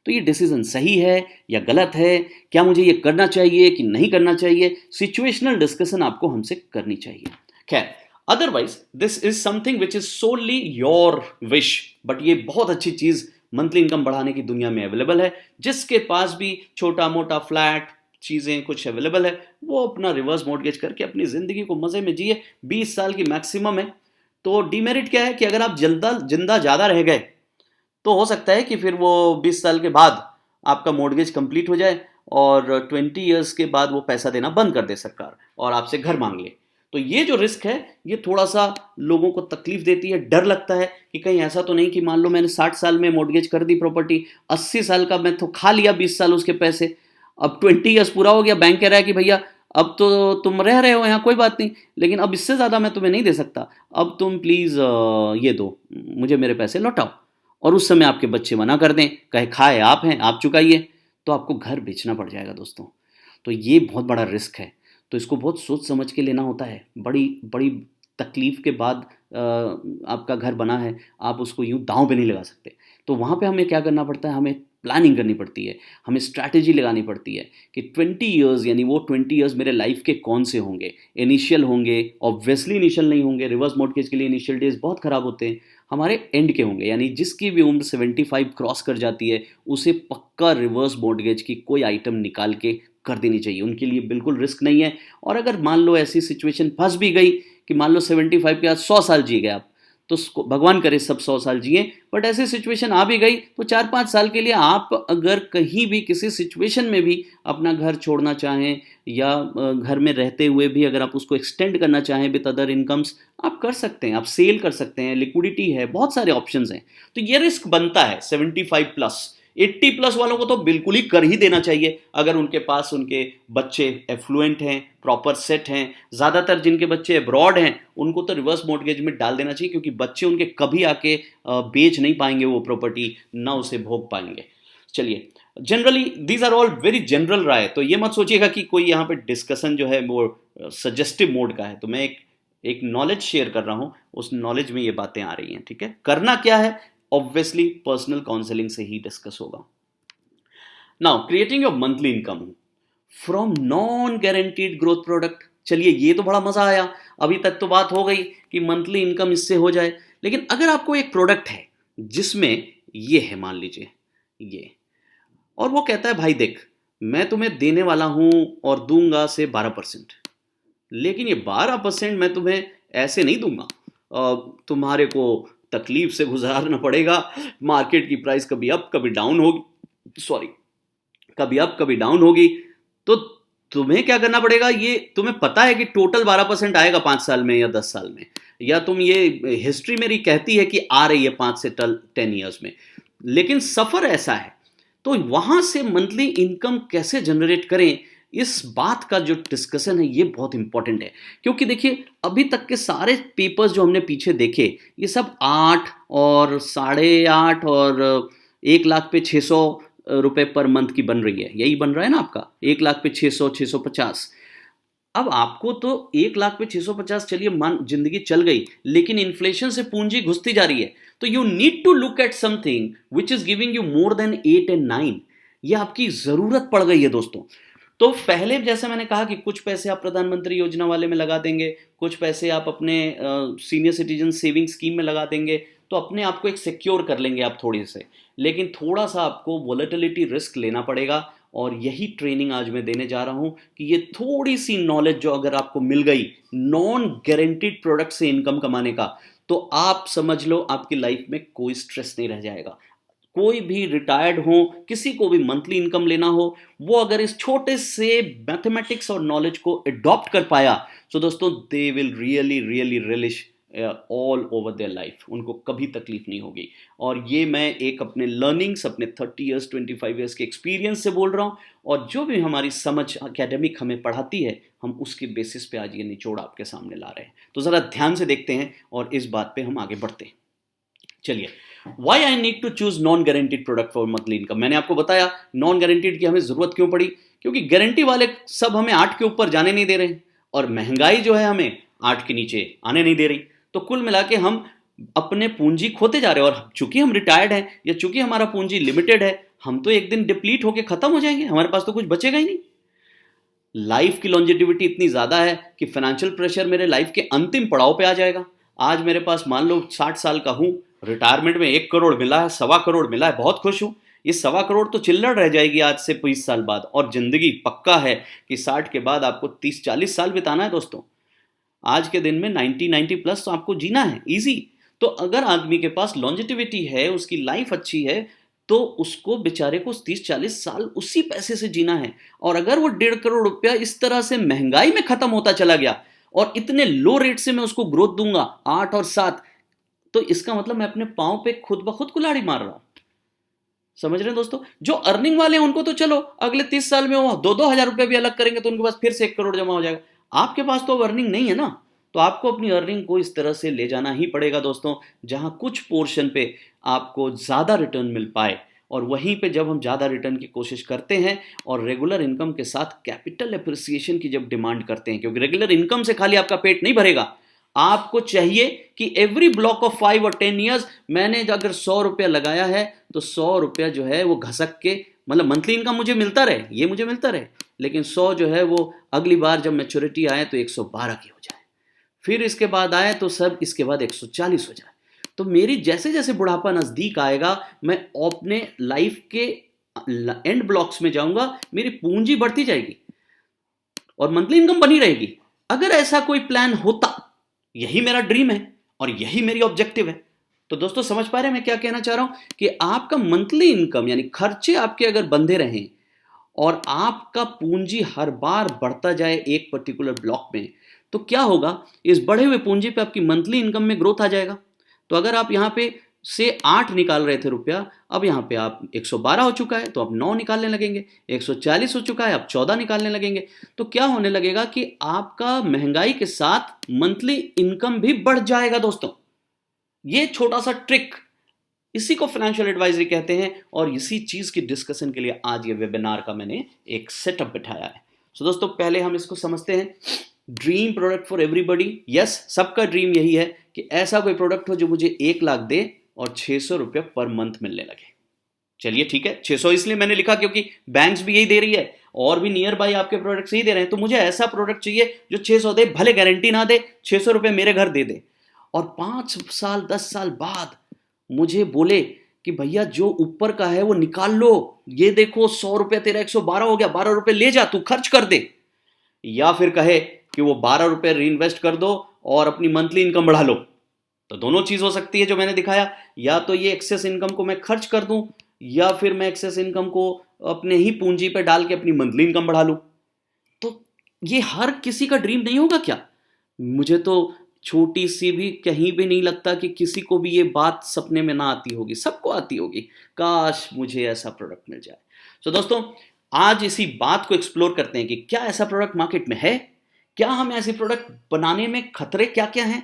तो ये डिसीजन सही है या गलत है, क्या मुझे ये करना चाहिए कि नहीं करना चाहिए? सिचुएशनल डिस्कशन आपको हमसे करनी चाहिए। खैर, otherwise this is something which is solely your wish, but ये बहुत अच्छी चीज मंथली इनकम बढ़ाने की दुनिया में अवेलेबल है। जिसके पास भी छोटा मोटा फ्लैट चीज़ें कुछ अवेलेबल है, वो अपना रिवर्स मॉर्टगेज करके अपनी ज़िंदगी को मज़े में जिए। 20 साल की मैक्सिमम है। तो डीमेरिट क्या है कि अगर आप जिंदा ज़्यादा रह गए तो हो सकता है कि फिर वो 20 साल के बाद आपका मॉर्टगेज कंप्लीट हो जाए और 20 ईयर्स के बाद वो पैसा देना बंद कर दे सरकार और आपसे घर मांग ले। तो ये जो रिस्क है ये थोड़ा सा लोगों को तकलीफ देती है। डर लगता है कि कहीं ऐसा तो नहीं कि मान लो मैंने 60 साल में मॉर्टगेज कर दी प्रॉपर्टी, 80 साल का मैं तो खा लिया 20 साल उसके पैसे, अब 20 ईयर्स पूरा हो गया, बैंक कह रहा है कि भैया अब तो तुम रह रहे हो यहाँ कोई बात नहीं, लेकिन अब इससे ज़्यादा मैं तुम्हें नहीं दे सकता, अब तुम प्लीज़ ये दो, मुझे मेरे पैसे लौटाओ। और उस समय आपके बच्चे मना कर दें, कहे खाए आप हैं आप चुकाइए, तो आपको घर बेचना पड़ जाएगा दोस्तों। तो ये बहुत बड़ा रिस्क है। तो इसको बहुत सोच समझ के लेना होता है। बड़ी बड़ी तकलीफ के बाद आपका घर बना है, आप उसको यूँ दांव पे नहीं लगा सकते। तो वहाँ पे हमें क्या करना पड़ता है, हमें प्लानिंग करनी पड़ती है, हमें स्ट्रैटेजी लगानी पड़ती है कि 20 ईयर्स यानी वो 20 ईयर्स मेरे लाइफ के कौन से होंगे। इनिशियल होंगे, ऑब्वियसली इनिशियल नहीं होंगे, रिवर्स मॉर्टगेज के लिए इनिशियल डेज बहुत ख़राब होते हैं। हमारे एंड के होंगे, यानी जिसकी भी उम्र 75 क्रॉस कर जाती है उसे पक्का रिवर्स मॉर्टगेज की कोई आइटम निकाल के कर देनी चाहिए, उनके लिए बिल्कुल रिस्क नहीं है। और अगर मान लो ऐसी सिचुएशन फंस भी गई कि मान लो 75 के बाद 100 साल जी गए आप, तो भगवान करे सब 100 साल जिए, बट ऐसी सिचुएशन आ भी गई तो 4-5 साल के लिए आप अगर कहीं भी किसी सिचुएशन में भी अपना घर छोड़ना चाहें या घर में रहते हुए भी अगर आप उसको एक्सटेंड करना चाहें विद अदर इनकम्स, आप कर सकते हैं, आप सेल कर सकते हैं, लिक्विडिटी है, बहुत सारे ऑप्शंस हैं। तो ये रिस्क बनता है 75 प्लस। 80 प्लस वालों को तो बिल्कुल ही कर ही देना चाहिए अगर उनके पास उनके बच्चे एफ्लुएंट हैं, प्रॉपर सेट हैं। ज़्यादातर जिनके बच्चे अब्रॉड हैं उनको तो रिवर्स मॉर्टगेज में डाल देना चाहिए, क्योंकि बच्चे उनके कभी आके बेच नहीं पाएंगे वो प्रॉपर्टी, ना उसे भोग पाएंगे। चलिए, generally these are all very general राय, तो ये मत सोचिएगा कि कोई यहाँ पे डिस्कशन जो है वो सजेस्टिव मोड का है। तो मैं एक नॉलेज शेयर कर रहा हूँ, उस नॉलेज में ये बातें आ रही हैं। ठीक है, करना क्या है, ऑब्वियसली पर्सनल काउंसलिंग से ही डिस्कस होगा। Now creating your monthly income from non guaranteed growth product. चलिए, ये तो बड़ा मजा आया। अभी तक तो बात हो गई कि मंथली इनकम इससे हो जाए, लेकिन अगर आपको एक प्रोडक्ट है जिसमें ये है, मान लीजिए ये, और वो कहता है भाई देख मैं तुम्हें देने वाला हूं और दूंगा से 12%, लेकिन ये 12% मैं तुम्हें ऐसे नहीं दूंगा, तुम्हारे को तकलीफ से गुजारना पड़ेगा। मार्केट की प्राइस कभी अप कभी डाउन होगी, कभी अप कभी डाउन होगी, तो तुम्हें क्या करना पड़ेगा, ये तुम्हें पता है कि टोटल 12% आएगा 5 साल में या 10 साल में, या तुम ये हिस्ट्री मेरी कहती है कि आ रही है 5 से 10 ईयर्स में, लेकिन सफर ऐसा है। तो वहां से मंथली इनकम कैसे जनरेट करें, इस बात का जो डिस्कशन है ये बहुत इंपॉर्टेंट है। क्योंकि देखिए, अभी तक के सारे पेपर्स जो हमने पीछे देखे, ये सब 8 और 8.5 और 1 लाख पे 600 रुपए पर मंथ की बन रही है, यही बन रहा है ना आपका, 1 लाख पे 600, 650। अब आपको तो 1 लाख पे 650, चलिए मान जिंदगी चल गई, लेकिन इन्फ्लेशन से पूंजी घुसती जा रही है, तो you need to look at something which is giving you more than 8 and 9। ये आपकी जरूरत पड़ गई है दोस्तों। तो पहले जैसे मैंने कहा कि कुछ पैसे आप प्रधानमंत्री योजना वाले में लगा देंगे, कुछ पैसे आप अपने सीनियर सिटीजन सेविंग स्कीम में लगा देंगे, तो अपने आप को एक सिक्योर कर लेंगे आप थोड़ी से। लेकिन थोड़ा सा आपको वोलेटिलिटी रिस्क लेना पड़ेगा, और यही ट्रेनिंग आज मैं देने जा रहा हूं कि ये थोड़ी सी नॉलेज जो अगर आपको मिल गई नॉन गारंटीड प्रोडक्ट से इनकम कमाने का, तो आप समझ लो आपकी लाइफ में कोई स्ट्रेस नहीं रह जाएगा। कोई भी रिटायर्ड हो, किसी को भी मंथली इनकम लेना हो, वो अगर इस छोटे से मैथमेटिक्स और नॉलेज को अडॉप्ट कर पाया, तो दोस्तों they will really really relish all over their life, उनको कभी तकलीफ नहीं होगी। और ये मैं एक अपने लर्निंग्स, अपने 30 ईयर्स 25 ईयर्स के एक्सपीरियंस से बोल रहा हूँ, और जो भी हमारी समझ एकेडमिक हमें पढ़ाती है, हम उसके बेसिस पे आज ये निचोड़ आपके सामने ला रहे हैं। तो ज़रा ध्यान से देखते हैं और इस बात पे हम आगे बढ़ते हैं। चलिए, why I need to choose non guaranteed product for monthly income. मैंने आपको बताया नॉन गारंटीड की हमें जरूरत क्यों पड़ी, क्योंकि गारंटी वाले सब हमें 8 के ऊपर जाने नहीं दे रहे, और महंगाई जो है हमें 8 के नीचे आने नहीं दे रही। तो कुल मिला के हम अपने पूंजी खोते जा रहे हैं, और चूंकि हम रिटायर्ड हैं या चूंकि हमारा पूंजी लिमिटेड है, हम तो एक दिन डिप्लीट होकर खत्म हो जाएंगे, हमारे पास तो कुछ बचेगा ही नहीं। लाइफ की लॉन्जेटिविटी इतनी ज्यादा है कि फाइनेंशियल प्रेशर मेरे लाइफ के अंतिम पड़ाव पे आ जाएगा। आज मेरे पास मान लो 60 साल का हूं, रिटायरमेंट में 1 करोड़ मिला है, 1.25 करोड़ मिला है, बहुत खुश हूं। ये 1.25 करोड़ तो चिल्लड़ रह जाएगी आज से 20 साल बाद, और जिंदगी पक्का है कि 60 के बाद आपको 30-40 साल बिताना है दोस्तों। आज के दिन में 90 प्लस तो आपको जीना है इजी। तो अगर आदमी के पास लॉन्जेटिविटी है, उसकी लाइफ अच्छी है, तो उसको बेचारे को 30-40 साल उसी पैसे से जीना है। और अगर वो 1.5 करोड़ रुपया इस तरह से महंगाई में खत्म होता चला गया, और इतने लो रेट से मैं उसको ग्रोथ दूंगा 8 और 7, तो इसका मतलब मैं अपने पांव पे खुद ब खुद कुल्हाड़ी मार रहा हूं। समझ रहे हैं दोस्तों? जो अर्निंग वाले हैं उनको तो चलो अगले 30 साल में वो 2-2 हजार रुपए भी अलग करेंगे तो उनके पास फिर से 1 करोड़ जमा हो जाएगा। आपके पास तो अर्निंग नहीं है ना, तो आपको अपनी अर्निंग को इस तरह से ले जाना ही पड़ेगा दोस्तों, जहां कुछ पोर्शन पे आपको ज्यादा रिटर्न मिल पाए। और वहीं पे जब हम ज्यादा रिटर्न की कोशिश करते हैं और रेगुलर इनकम के साथ कैपिटल एप्रिसिएशन की जब डिमांड करते हैं, क्योंकि रेगुलर इनकम से खाली आपका पेट नहीं भरेगा, आपको चाहिए कि एवरी ब्लॉक ऑफ 5 और 10 ईयर्स मैंने अगर 100 रुपया लगाया है, तो 100 रुपया जो है वो घसक के, मतलब मंथली इनकम मुझे मिलता रहे, ये मुझे मिलता रहे, लेकिन 100 जो है वो अगली बार जब मैच्योरिटी आए तो 112 की हो जाए, फिर इसके बाद आए तो सब इसके बाद 140 हो जाए। तो मेरी जैसे जैसे बुढ़ापा नजदीक आएगा, मैं अपने लाइफ के एंड ब्लॉक्स में जाऊंगा, मेरी पूंजी बढ़ती जाएगी और मंथली इनकम बनी रहेगी। अगर ऐसा कोई प्लान होता, यही मेरा ड्रीम है और यही मेरी ऑब्जेक्टिव है। तो दोस्तों समझ पा रहे हैं मैं क्या कहना चाह रहा हूं, कि आपका मंथली इनकम यानी खर्चे आपके अगर बंधे रहें और आपका पूंजी हर बार बढ़ता जाए एक पर्टिकुलर ब्लॉक में, तो क्या होगा, इस बढ़े हुए पूंजी पे आपकी मंथली इनकम में ग्रोथ आ जाएगा। तो अगर आप यहां पे से 8 निकाल रहे थे रुपया, अब यहां पे आप 112 हो चुका है तो आप 9 निकालने लगेंगे, 140 हो चुका है आप 14 निकालने लगेंगे। तो क्या होने लगेगा कि आपका महंगाई के साथ मंथली इनकम भी बढ़ जाएगा दोस्तों। ये छोटा सा ट्रिक, इसी को फाइनेंशियल एडवाइजरी कहते हैं, और इसी चीज की डिस्कशन के लिए आज ये वेबिनार का मैंने एक सेटअप बिठाया है। तो दोस्तों पहले हम इसको समझते हैं, dream product for everybody. Yes, सबका ड्रीम यही है कि ऐसा कोई प्रोडक्ट हो जो मुझे 1 लाख दे और 600 रुपये पर मंथ मिलने लगे। चलिए ठीक है, 600 इसलिए मैंने लिखा क्योंकि बैंक्स भी यही दे रही है और भी नियर बाई आपके प्रोडक्ट्स यही दे रहे हैं। तो मुझे ऐसा प्रोडक्ट चाहिए जो 600 दे, भले गारंटी ना दे, 600 रुपये मेरे घर दे दे, और 5 साल 10 साल बाद मुझे बोले कि भैया जो ऊपर का है वो निकाल लो, ये देखो 100 रुपये तेरा 112 हो गया, 12 रुपये ले जा तू खर्च कर दे। या फिर कहे कि वो 12 रुपये री इन्वेस्ट कर दो और अपनी मंथली इनकम बढ़ा लो। तो दोनों चीज हो सकती है जो मैंने दिखाया, या तो ये एक्सेस इनकम को मैं खर्च कर दूं, या फिर मैं एक्सेस इनकम को अपने ही पूंजी पे डाल के अपनी मंथली इनकम बढ़ा लूं। तो ये हर किसी का ड्रीम नहीं होगा क्या? मुझे तो छोटी सी भी कहीं भी नहीं लगता कि किसी को भी ये बात सपने में ना आती होगी, सबको आती होगी, काश मुझे ऐसा प्रोडक्ट मिल जाए। तो दोस्तों आज इसी बात को एक्सप्लोर करते हैं कि क्या ऐसा प्रोडक्ट मार्केट में है, क्या हमें ऐसे प्रोडक्ट बनाने में खतरे क्या क्या हैं,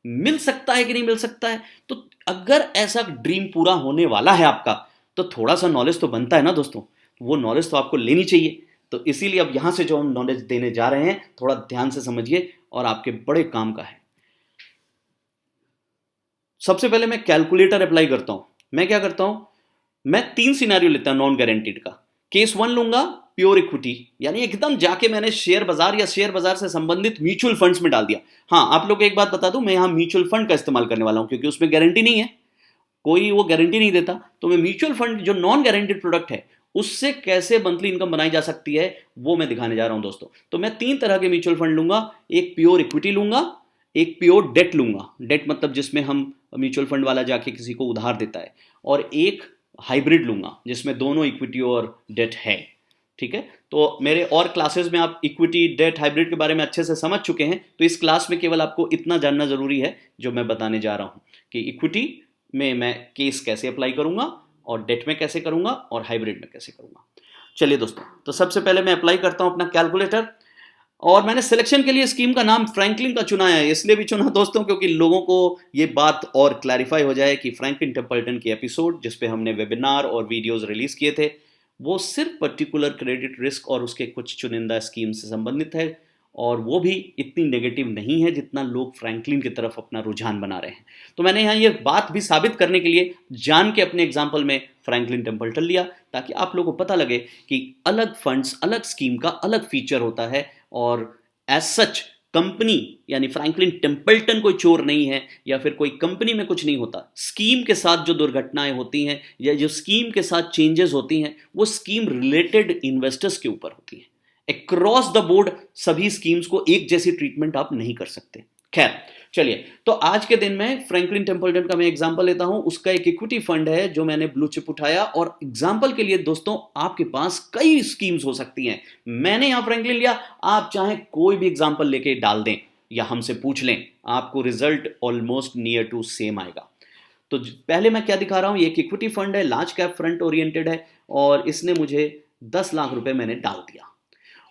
मिल सकता है कि नहीं मिल सकता है। तो अगर ऐसा ड्रीम पूरा होने वाला है आपका, तो थोड़ा सा नॉलेज तो बनता है ना दोस्तों, वो नॉलेज तो आपको लेनी चाहिए। तो इसीलिए अब यहां से जो हम नॉलेज देने जा रहे हैं थोड़ा ध्यान से समझिए और आपके बड़े काम का है। सबसे पहले मैं कैलकुलेटर अप्लाई करता हूं। मैं क्या करता हूं, मैं 3 सिनेरियो लेता हूं नॉन गारंटीड का। केस 1 लूंगा, प्योर इक्विटी, यानी एकदम जाके मैंने शेयर बाजार या शेयर बाजार से संबंधित म्यूचुअल फंड्स में डाल दिया। हाँ, आप लोग को एक बात बता दूं, मैं यहां म्यूचुअल फंड का इस्तेमाल करने वाला हूं क्योंकि उसमें गारंटी नहीं है, कोई वो गारंटी नहीं देता। तो मैं म्यूचुअल फंड जो नॉन गारंटीड प्रोडक्ट है उससे कैसे मंथली इनकम बनाई जा सकती है वो मैं दिखाने जा रहा हूं दोस्तों। तो मैं 3 तरह के म्यूचुअल फंड लूंगा, एक प्योर इक्विटी लूंगा, एक प्योर डेट लूंगा, डेट मतलब जिसमें हम म्यूचुअल फंड वाला जाके किसी को उधार देता है, और एक हाइब्रिड लूंगा जिसमें दोनों इक्विटी और डेट है। ठीक है, तो मेरे और क्लासेस में आप इक्विटी डेट हाइब्रिड के बारे में अच्छे से समझ चुके हैं, तो इस क्लास में केवल आपको इतना जानना जरूरी है जो मैं बताने जा रहा हूं कि इक्विटी में मैं केस कैसे अप्लाई करूंगा और डेट में कैसे करूंगा और हाइब्रिड में कैसे करूंगा। चलिए दोस्तों, तो सबसे पहले मैं अप्लाई करता हूं अपना कैलकुलेटर, और मैंने सिलेक्शन के लिए स्कीम का नाम फ्रैंकलिन का चुना है। इसलिए भी चुना दोस्तों क्योंकि लोगों को ये बात और क्लैरिफाई हो जाए कि फ्रैंकलिन टेम्पल्टन की एपिसोड जिस पे हमने वेबिनार और वीडियोस रिलीज किए थे वो सिर्फ पर्टिकुलर क्रेडिट रिस्क और उसके कुछ चुनिंदा स्कीम से संबंधित है, और वो भी इतनी नेगेटिव नहीं है जितना लोग फ्रैंकलिन की तरफ अपना रुझान बना रहे हैं। तो मैंने यहाँ ये बात भी साबित करने के लिए जान के अपने एग्जाम्पल में फ्रैंकलिन टेम्पल्टन लिया, ताकि आप लोगों को पता लगे कि अलग फंड्स अलग स्कीम का अलग फीचर होता है, और एज सच कंपनी यानी फ्रैंकलिन टेम्पल्टन कोई चोर नहीं है, या फिर कोई कंपनी में कुछ नहीं होता। स्कीम के साथ जो दुर्घटनाएं होती हैं या जो स्कीम के साथ चेंजेस होती हैं वो स्कीम रिलेटेड इन्वेस्टर्स के ऊपर होती हैं। अक्रॉस द बोर्ड सभी स्कीम्स को एक जैसी ट्रीटमेंट आप नहीं कर सकते। खैर चलिए, तो आज के दिन में फ्रैंकलिन टेम्पल्टन का मैं एग्जांपल लेता हूं। उसका एक इक्विटी फंड है जो मैंने ब्लू चिप उठाया, और एग्जांपल के लिए दोस्तों आपके पास कई स्कीम्स हो सकती हैं। मैंने यहां फ्रैंकलिन लिया, आप चाहे कोई भी एग्जांपल लेके डाल दें या हमसे पूछ लें, आपको result almost near to same आएगा। तो पहले मैं क्या दिखा रहा हूं, ये एक इक्विटी फंड है, लार्ज कैप फ्रंट ओरिएंटेड है, और इसने मुझे 10 लाख रुपए मैंने डाल दिया।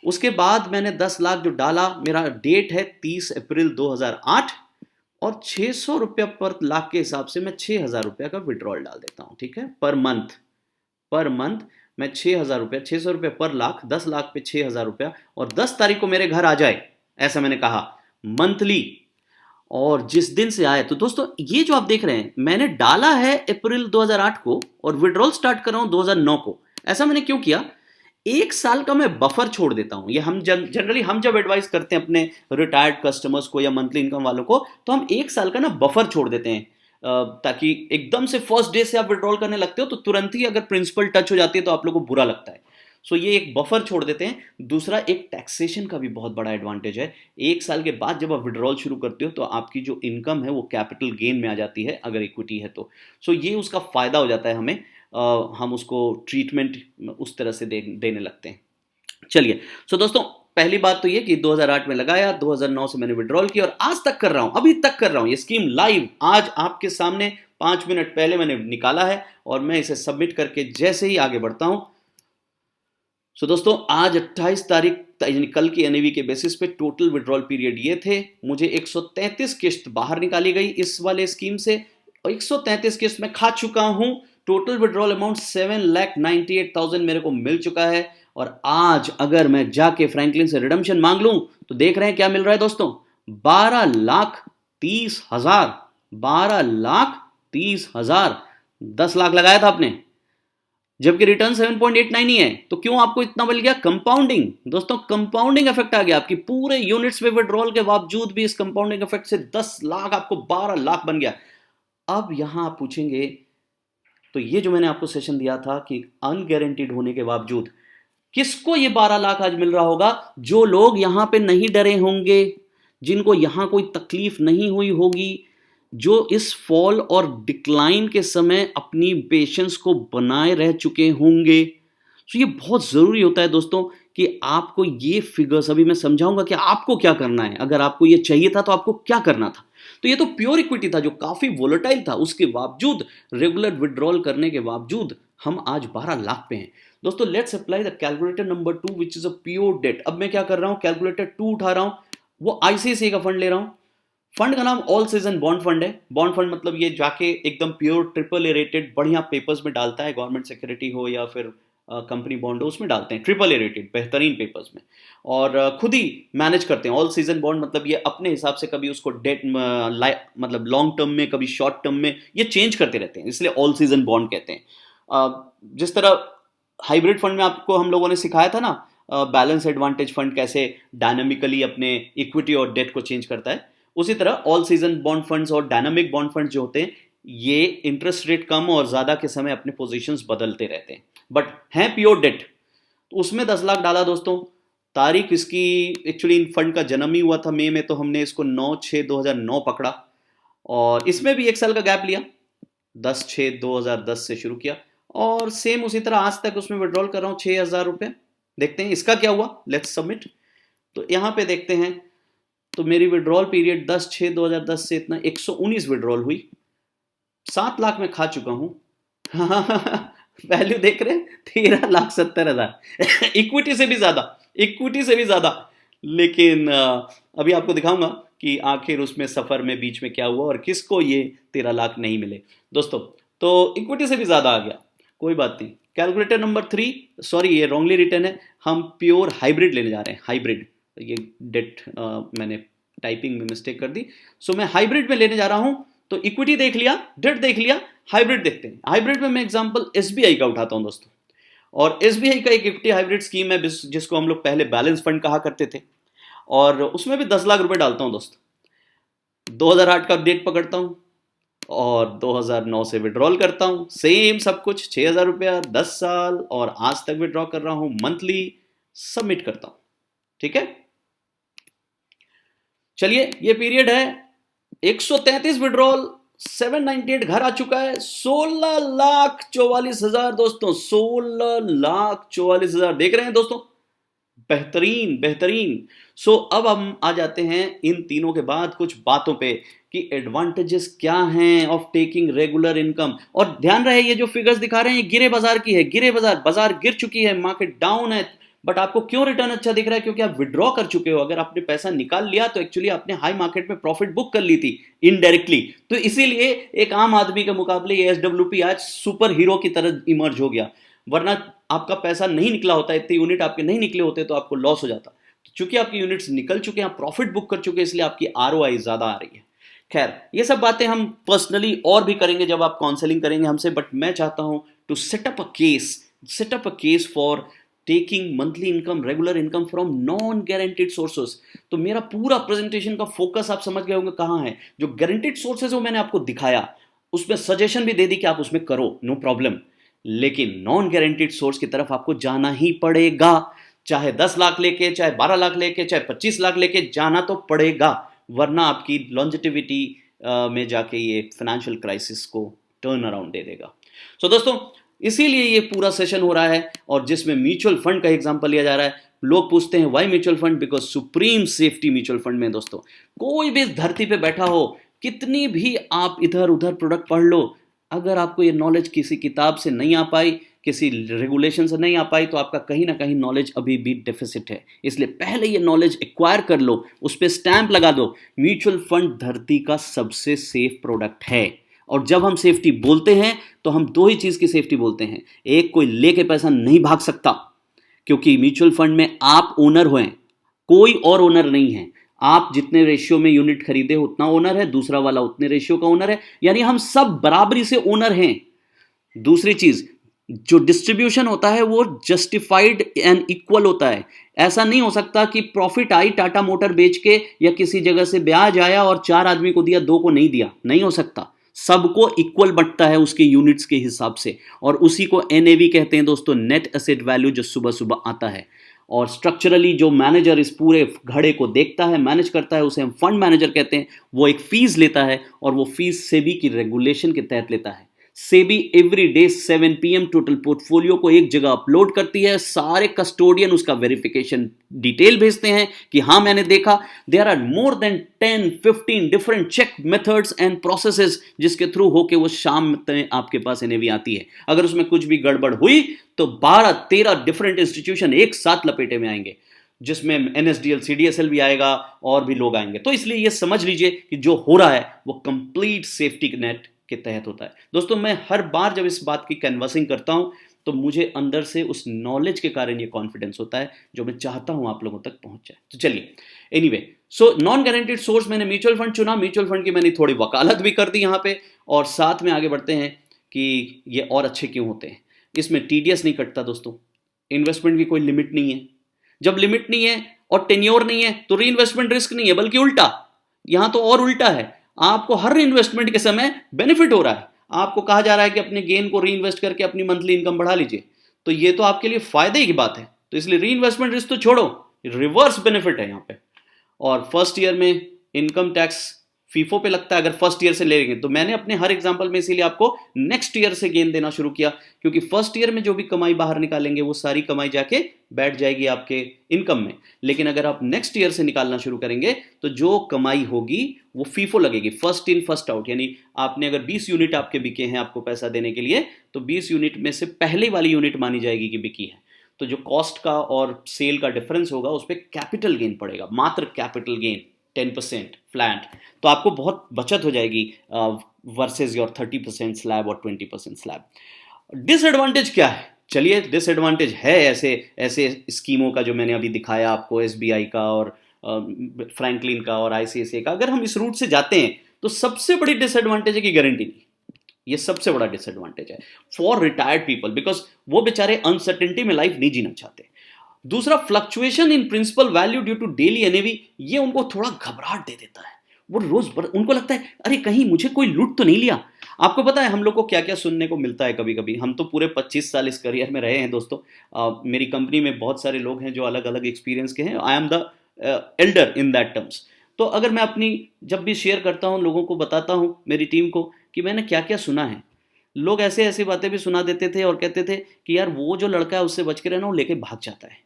उसके बाद मैंने 10 लाख जो डाला, मेरा डेट है 30 अप्रैल 2008, और 600 रुपया पर लाख के हिसाब से मैं 6,000 रुपया का विड्रॉल डाल देता हूं। ठीक है, पर मंथ मैं 6,000 रुपया, 600 रुपया पर लाख, 10 लाख पे 6,000 रुपया, और 10 तारीख को मेरे घर आ जाए, ऐसा मैंने कहा मंथली। और जिस दिन से आए, तो दोस्तों ये जो आप देख रहे हैं मैंने डाला है अप्रैल 2008 को और विड्रॉल स्टार्ट कर रहा हूं 2009 को। ऐसा मैंने क्यों किया, 1 साल का मैं बफर छोड़ देता हूं। ये हम जनरली हम जब एडवाइस करते हैं अपने रिटायर्ड कस्टमर्स को या मंथली इनकम वालों को, तो हम 1 साल का ना बफर छोड़ देते हैं, ताकि एकदम से फर्स्ट डे से आप विड्रॉल करने लगते हो तो तुरंत ही अगर प्रिंसिपल टच हो जाती है तो आप लोगों को बुरा लगता है। सो ये एक बफर छोड़ देते हैं। दूसरा, एक टैक्सेशन का भी बहुत बड़ा एडवांटेज है। 1 साल के बाद जब आप विड्रॉल शुरू करते हो तो आपकी जो इनकम है वो कैपिटल गेन में आ जाती है अगर इक्विटी है तो। सो ये उसका फायदा हो जाता है हमें, हम उसको ट्रीटमेंट उस तरह से देने लगते हैं। चलिए, सो दोस्तों पहली बात तो ये कि 2008 में लगाया, 2009 से मैंने विड्रॉल किया और आज तक कर रहा हूं, अभी तक कर रहा हूं। ये स्कीम लाइव आज आपके सामने 5 मिनट पहले मैंने निकाला है, और मैं इसे सबमिट करके जैसे ही आगे बढ़ता हूं। सो दोस्तों आज 28 तारीख यानी कल की एनएवी के बेसिस पे टोटल विड्रॉल पीरियड ये थे। मुझे 133 किस्त बाहर निकाली गई इस वाले स्कीम से, और 133 किस्त मैं खा चुका हूं। टोटल विड्रॉल अमाउंट 7,98,000 मेरे को मिल चुका है। और आज अगर मैं जाके फ्रैंकलिन से रिडम्पशन मांग लूं तो देख रहे हैं क्या मिल रहा है दोस्तों, 12,30,000। 12,30,000, 10 लाख लगाया था आपने, जबकि रिटर्न 7.89 ही है, तो क्यों आपको इतना मिल गया? कंपाउंडिंग दोस्तों, कंपाउंडिंग इफेक्ट आ गया। आपकी पूरे यूनिट्स में विड्रॉल के बावजूद भी इस कंपाउंडिंग इफेक्ट से 10 लाख आपको 12 लाख बन गया। अब यहां आप पूछेंगे, तो ये जो मैंने आपको सेशन दिया था कि अनगारंटीड होने के बावजूद किसको ये 12 लाख आज मिल रहा होगा? जो लोग यहां पे नहीं डरे होंगे, जिनको यहां कोई तकलीफ नहीं हुई होगी, जो इस फॉल और डिक्लाइन के समय अपनी पेशेंस को बनाए रह चुके होंगे। तो ये बहुत ज़रूरी होता है दोस्तों कि आपको ये फिगर्स, अभी मैं समझाऊंगा कि आपको क्या करना है। अगर आपको ये चाहिए था तो आपको क्या करना था। तो ये तो प्योर इक्विटी था जो काफ़ी वोलेटाइल था, उसके बावजूद रेगुलर विड्रॉल करने के बावजूद हम आज 12 लाख पे हैं। दोस्तों let's apply the calculator number 2 which is a pure debt. अब मैं क्या कर रहा हूं, कैलकुलेटर 2 उठा रहा हूं, वो आईसीआईसीआई का फंड ले रहा हूं। फंड का नाम ऑल सीजन बॉन्ड फंड है। बॉन्ड फंड मतलब ये जाके एकदम प्योर ट्रिपल ए रेटेड बढ़िया पेपर्स में डालता है, गवर्नमेंट सिक्योरिटी हो या फिर कंपनी बॉन्ड हो, उसमें डालते हैं ट्रिपल ए रेटेड बेहतरीन पेपर्स में, और खुद ही मैनेज करते हैं। ऑल सीजन बॉन्ड मतलब ये अपने हिसाब से कभी उसको डेट मतलब लॉन्ग टर्म में, कभी शॉर्ट टर्म में ये चेंज करते रहते हैं, इसलिए ऑल सीजन बॉन्ड कहते हैं। जिस तरह हाइब्रिड फंड में आपको हम लोगों ने सिखाया था ना, बैलेंस एडवांटेज फंड कैसे डायनामिकली अपने इक्विटी और डेट को चेंज करता है, उसी तरह ऑल सीजन बॉन्ड फंड्स और डायनामिक बॉन्ड फंड जो होते हैं ये इंटरेस्ट रेट कम और ज्यादा के समय अपने पोजीशंस बदलते रहते हैं, बट हैं प्योर डेट। तो उसमें 10 लाख डाला दोस्तों। तारीख इसकी, एक्चुअली इन फंड का जन्म ही हुआ था मई में, तो हमने इसको 9/6/2009 पकड़ा और इसमें भी 1 साल का गैप लिया, 10/6/2010 से शुरू किया और सेम उसी तरह आज तक उसमें विड्रॉल कर रहा हूँ 6,000 रुपये। देखते हैं इसका क्या हुआ, लेट्स सबमिट। तो यहाँ पे देखते हैं, तो मेरी विड्रॉल पीरियड 10/6/2010 से इतना 119 विड्रॉल हुई, 7 लाख में खा चुका हूँ। वैल्यू देख रहे हैं 13,70,000। इक्विटी से भी ज्यादा, इक्विटी से भी ज्यादा। लेकिन अभी आपको दिखाऊंगा कि आखिर उसमें सफर में बीच में क्या हुआ और किसको ये 13 लाख नहीं मिले दोस्तों। तो इक्विटी से भी ज्यादा आ गया, कोई बात नहीं। कैलकुलेटर नंबर 3, सॉरी ये रॉन्गली रिटर्न है, हम प्योर हाइब्रिड लेने जा रहे हैं। हाइब्रिड, ये डेट मैंने टाइपिंग में मिस्टेक कर दी, सो मैं हाइब्रिड में लेने जा रहा हूं। तो इक्विटी देख लिया, डेट देख लिया, हाइब्रिड देखते हैं। हाइब्रिड में मैं एग्जांपल एसबीआई का उठाता हूं दोस्तों, और एसबीआई का एक इक्विटी हाइब्रिड स्कीम है जिसको हम लोग पहले बैलेंस फंड कहा करते थे, और उसमें भी 10 लाख रुपए डालता हूं दोस्तों। 2008 का डेट पकड़ता हूं और 2009 से विड्रॉल करता हूं, सेम सब कुछ, 6,000 रुपया 10 साल, और आज तक विड्रॉ कर रहा हूं मंथली, सबमिट करता हूं। ठीक है, चलिए ये पीरियड है 133 विड्रॉल, 798 घर आ चुका है, 16,44,000 दोस्तों, 16,44,000 देख रहे हैं दोस्तों, बेहतरीन बेहतरीन। सो अब हम आ जाते हैं इन तीनों के बाद कुछ बातों पे कि एडवांटेजेस क्या हैं ऑफ टेकिंग रेगुलर इनकम। और ध्यान रहे ये जो फिगर्स दिखा रहे हैं ये गिरे बाजार की है, गिरे बाजार, बाजार गिर चुकी है, मार्केट डाउन है, बट आपको क्यों रिटर्न अच्छा दिख रहा है? क्योंकि आप विड्रॉ कर चुके हो। अगर आपने पैसा निकाल लिया तो एक्चुअली आपने हाई मार्केट में प्रॉफिट बुक कर ली थी इनडायरेक्टली, तो इसीलिए एक आम आदमी के मुकाबले ये एसडब्ल्यूपी आज सुपर हीरो की तरह इमर्ज हो गया। वरना आपका पैसा नहीं निकला होता, इतने यूनिट आपके नहीं निकले होते तो आपको लॉस हो जाता। चूंकि आपके यूनिट्स निकल चुके हैं, आप प्रॉफिट बुक कर चुके हैं, इसलिए आपकी आरओआई ज्यादा आ रही है। खैर ये सब बातें हम पर्सनली और भी करेंगे जब आप काउंसलिंग करेंगे हमसे, बट मैं चाहता हूं to set up a case for taking monthly income, regular income from non guaranteed sources. तो मेरा पूरा प्रेजेंटेशन का फोकस आप समझ गए होंगे कहां है। जो गारंटीड सोर्सेज वो मैंने आपको दिखाया, उसमें सजेशन भी दे दी कि आप उसमें करो, नो प्रॉब्लम, लेकिन नॉन गारंटीड सोर्स की तरफ आपको जाना ही पड़ेगा। चाहे 10 लाख लेके, चाहे 12 लाख लेके, चाहे 25 लाख लेके, जाना तो पड़ेगा, वरना आपकी लॉन्जेटिविटी में जाके ये फाइनेंशियल क्राइसिस को टर्न अराउंड दे देगा। सो दोस्तों इसीलिए ये पूरा सेशन हो रहा है, और जिसमें म्यूचुअल फंड का एग्जांपल लिया जा रहा है। लोग पूछते हैं why mutual fund? Because supreme safety mutual fund में दोस्तों, कोई भी धरती पे बैठा हो, कितनी भी आप इधर उधर प्रोडक्ट पढ़ लो, अगर आपको ये नॉलेज किसी किताब से नहीं आ पाई, किसी रेगुलेशन से नहीं आ पाई, तो आपका कहीं ना कहीं नॉलेज अभी भी डेफिसिट है। इसलिए पहले ये नॉलेज एक्वायर कर लो, उस पर स्टैंप लगा दो। म्यूचुअल फंड धरती का सबसे सेफ प्रोडक्ट है। और जब हम सेफ्टी बोलते हैं तो हम दो ही चीज की सेफ्टी बोलते हैं। एक, कोई लेके पैसा नहीं भाग सकता, क्योंकि म्यूचुअल फंड में आप ओनर हुए, कोई और ओनर नहीं है। आप जितने रेशियो में यूनिट खरीदे उतना ओनर है, दूसरा वाला उतने रेशियो का ओनर है, यानी हम सब बराबरी से ओनर हैं। दूसरी चीज, जो डिस्ट्रीब्यूशन होता है वो जस्टिफाइड एंड इक्वल होता है। ऐसा नहीं हो सकता कि प्रॉफिट आई टाटा मोटर बेच के, या किसी जगह से ब्याज आया और 4 आदमी को दिया, 2 को नहीं दिया, नहीं हो सकता। सबको इक्वल बंटता है उसके यूनिट्स के हिसाब से, और उसी को एनएवी कहते हैं दोस्तों, नेट एसेट वैल्यू, जो सुबह सुबह आता है। और स्ट्रक्चरली जो मैनेजर इस पूरे घड़े को देखता है, मैनेज करता है, उसे हम फंड मैनेजर कहते हैं। वो एक फीस लेता है, और वो फीस सेबी की रेगुलेशन के तहत लेता है। SEBI every day 7 PM total portfolio को एक जगह अपलोड करती है। सारे कस्टोडियन उसका वेरिफिकेशन डिटेल भेजते हैं कि हाँ मैंने देखा। There are more than 10-15 different check methods and processes, जिसके थ्रू होके वो शाम में आपके पास एनएवी आती है। अगर उसमें कुछ भी गड़बड़ हुई तो 12-13 डिफरेंट इंस्टीट्यूशन एक साथ लपेटे में आएंगे। जिसमें एनएसडीएल सीडीएसएल भी आएगा और भी लोग आएंगे। तो इसलिए ये समझ लीजिए कि जो हो रहा है वो कंप्लीट सेफ्टी नेट के तहत होता है। दोस्तों मैं हर बार जब इस बात की कैनवासिंग करता हूं तो मुझे अंदर से उस नॉलेज के कारण ये कॉन्फिडेंस होता है जो मैं चाहता हूं आप लोगों तक पहुंच जाए। तो चलिए anyway, so non guaranteed source मैंने म्यूचुअल फंड चुना, म्यूचुअल फंड की मैंने थोड़ी वकालत भी कर दी यहां पे, और साथ में आगे बढ़ते हैं कि ये और अच्छे क्यों होते हैं। इसमें टीडीएस नहीं कटता दोस्तों, इन्वेस्टमेंट की कोई लिमिट नहीं है। जब लिमिट नहीं है और टेन्योर नहीं है तो री इन्वेस्टमेंट रिस्क नहीं है, बल्कि उल्टा, यहां तो और उल्टा है, आपको हर इन्वेस्टमेंट के समय बेनिफिट हो रहा है। आपको कहा जा रहा है कि अपने गेन को री इन्वेस्ट करके अपनी मंथली इनकम बढ़ा लीजिए, तो ये तो आपके लिए फायदे की बात है। तो इसलिए री इन्वेस्टमेंट रिस्क तो छोड़ो, रिवर्स बेनिफिट है यहां पे। और फर्स्ट ईयर में इनकम टैक्स फीफो पे लगता है अगर फर्स्ट ईयर से लेंगे, तो मैंने अपने हर एग्जांपल में इसीलिए आपको नेक्स्ट ईयर से गेन देना शुरू किया, क्योंकि फर्स्ट ईयर में जो भी कमाई बाहर निकालेंगे वो सारी कमाई जाके बैठ जाएगी आपके इनकम में। लेकिन अगर आप नेक्स्ट ईयर से निकालना शुरू करेंगे तो जो कमाई होगी वो फीफो लगेगी, फर्स्ट इन फर्स्ट आउट। यानी आपने अगर 20 यूनिट आपके बिके हैं आपको पैसा देने के लिए, तो 20 यूनिट में से पहले वाली यूनिट मानी जाएगी कि बिकी है। तो जो कॉस्ट का और सेल का डिफरेंस होगा उस पर कैपिटल गेन पड़ेगा, मात्र कैपिटल गेन 10% फ्लैट। तो आपको बहुत बचत हो जाएगी वर्सेस योर 30% स्लैब और 20% स्लैब। डिसएडवांटेज क्या है? चलिए, डिसएडवांटेज है ऐसे ऐसे स्कीमों का जो मैंने अभी दिखाया आपको, एसबीआई का और फ्रैंकलिन का और आईसीआईसीआई का। अगर हम इस रूट से जाते हैं तो सबसे बड़ी डिसएडवांटेज है कि गारंटी नहीं। ये सबसे बड़ा डिसएडवांटेज है फॉर रिटायर्ड पीपल, बिकॉज वो बेचारे अनसर्टेनिटी में लाइफ नहीं जीना चाहते। दूसरा, fluctuation in principal value due to daily NAV, ये उनको थोड़ा घबराहट दे देता है। वो उनको लगता है अरे कहीं मुझे कोई लूट तो नहीं लिया। आपको पता है हम लोग को क्या क्या सुनने को मिलता है कभी कभी। हम तो पूरे 25 साल इस करियर में रहे हैं दोस्तों। मेरी कंपनी में बहुत सारे लोग हैं जो अलग अलग एक्सपीरियंस के हैं। I am the Elder in that terms. तो अगर मैं अपनी जब भी शेयर करता हूँ लोगों को बताता हूँ, मेरी टीम को, कि मैंने क्या क्या सुना है, लोग ऐसे ऐसी बातें भी सुना देते थे और कहते थे कि यार वो जो लड़का है उससे बच के रहना, वो लेके भाग जाता है।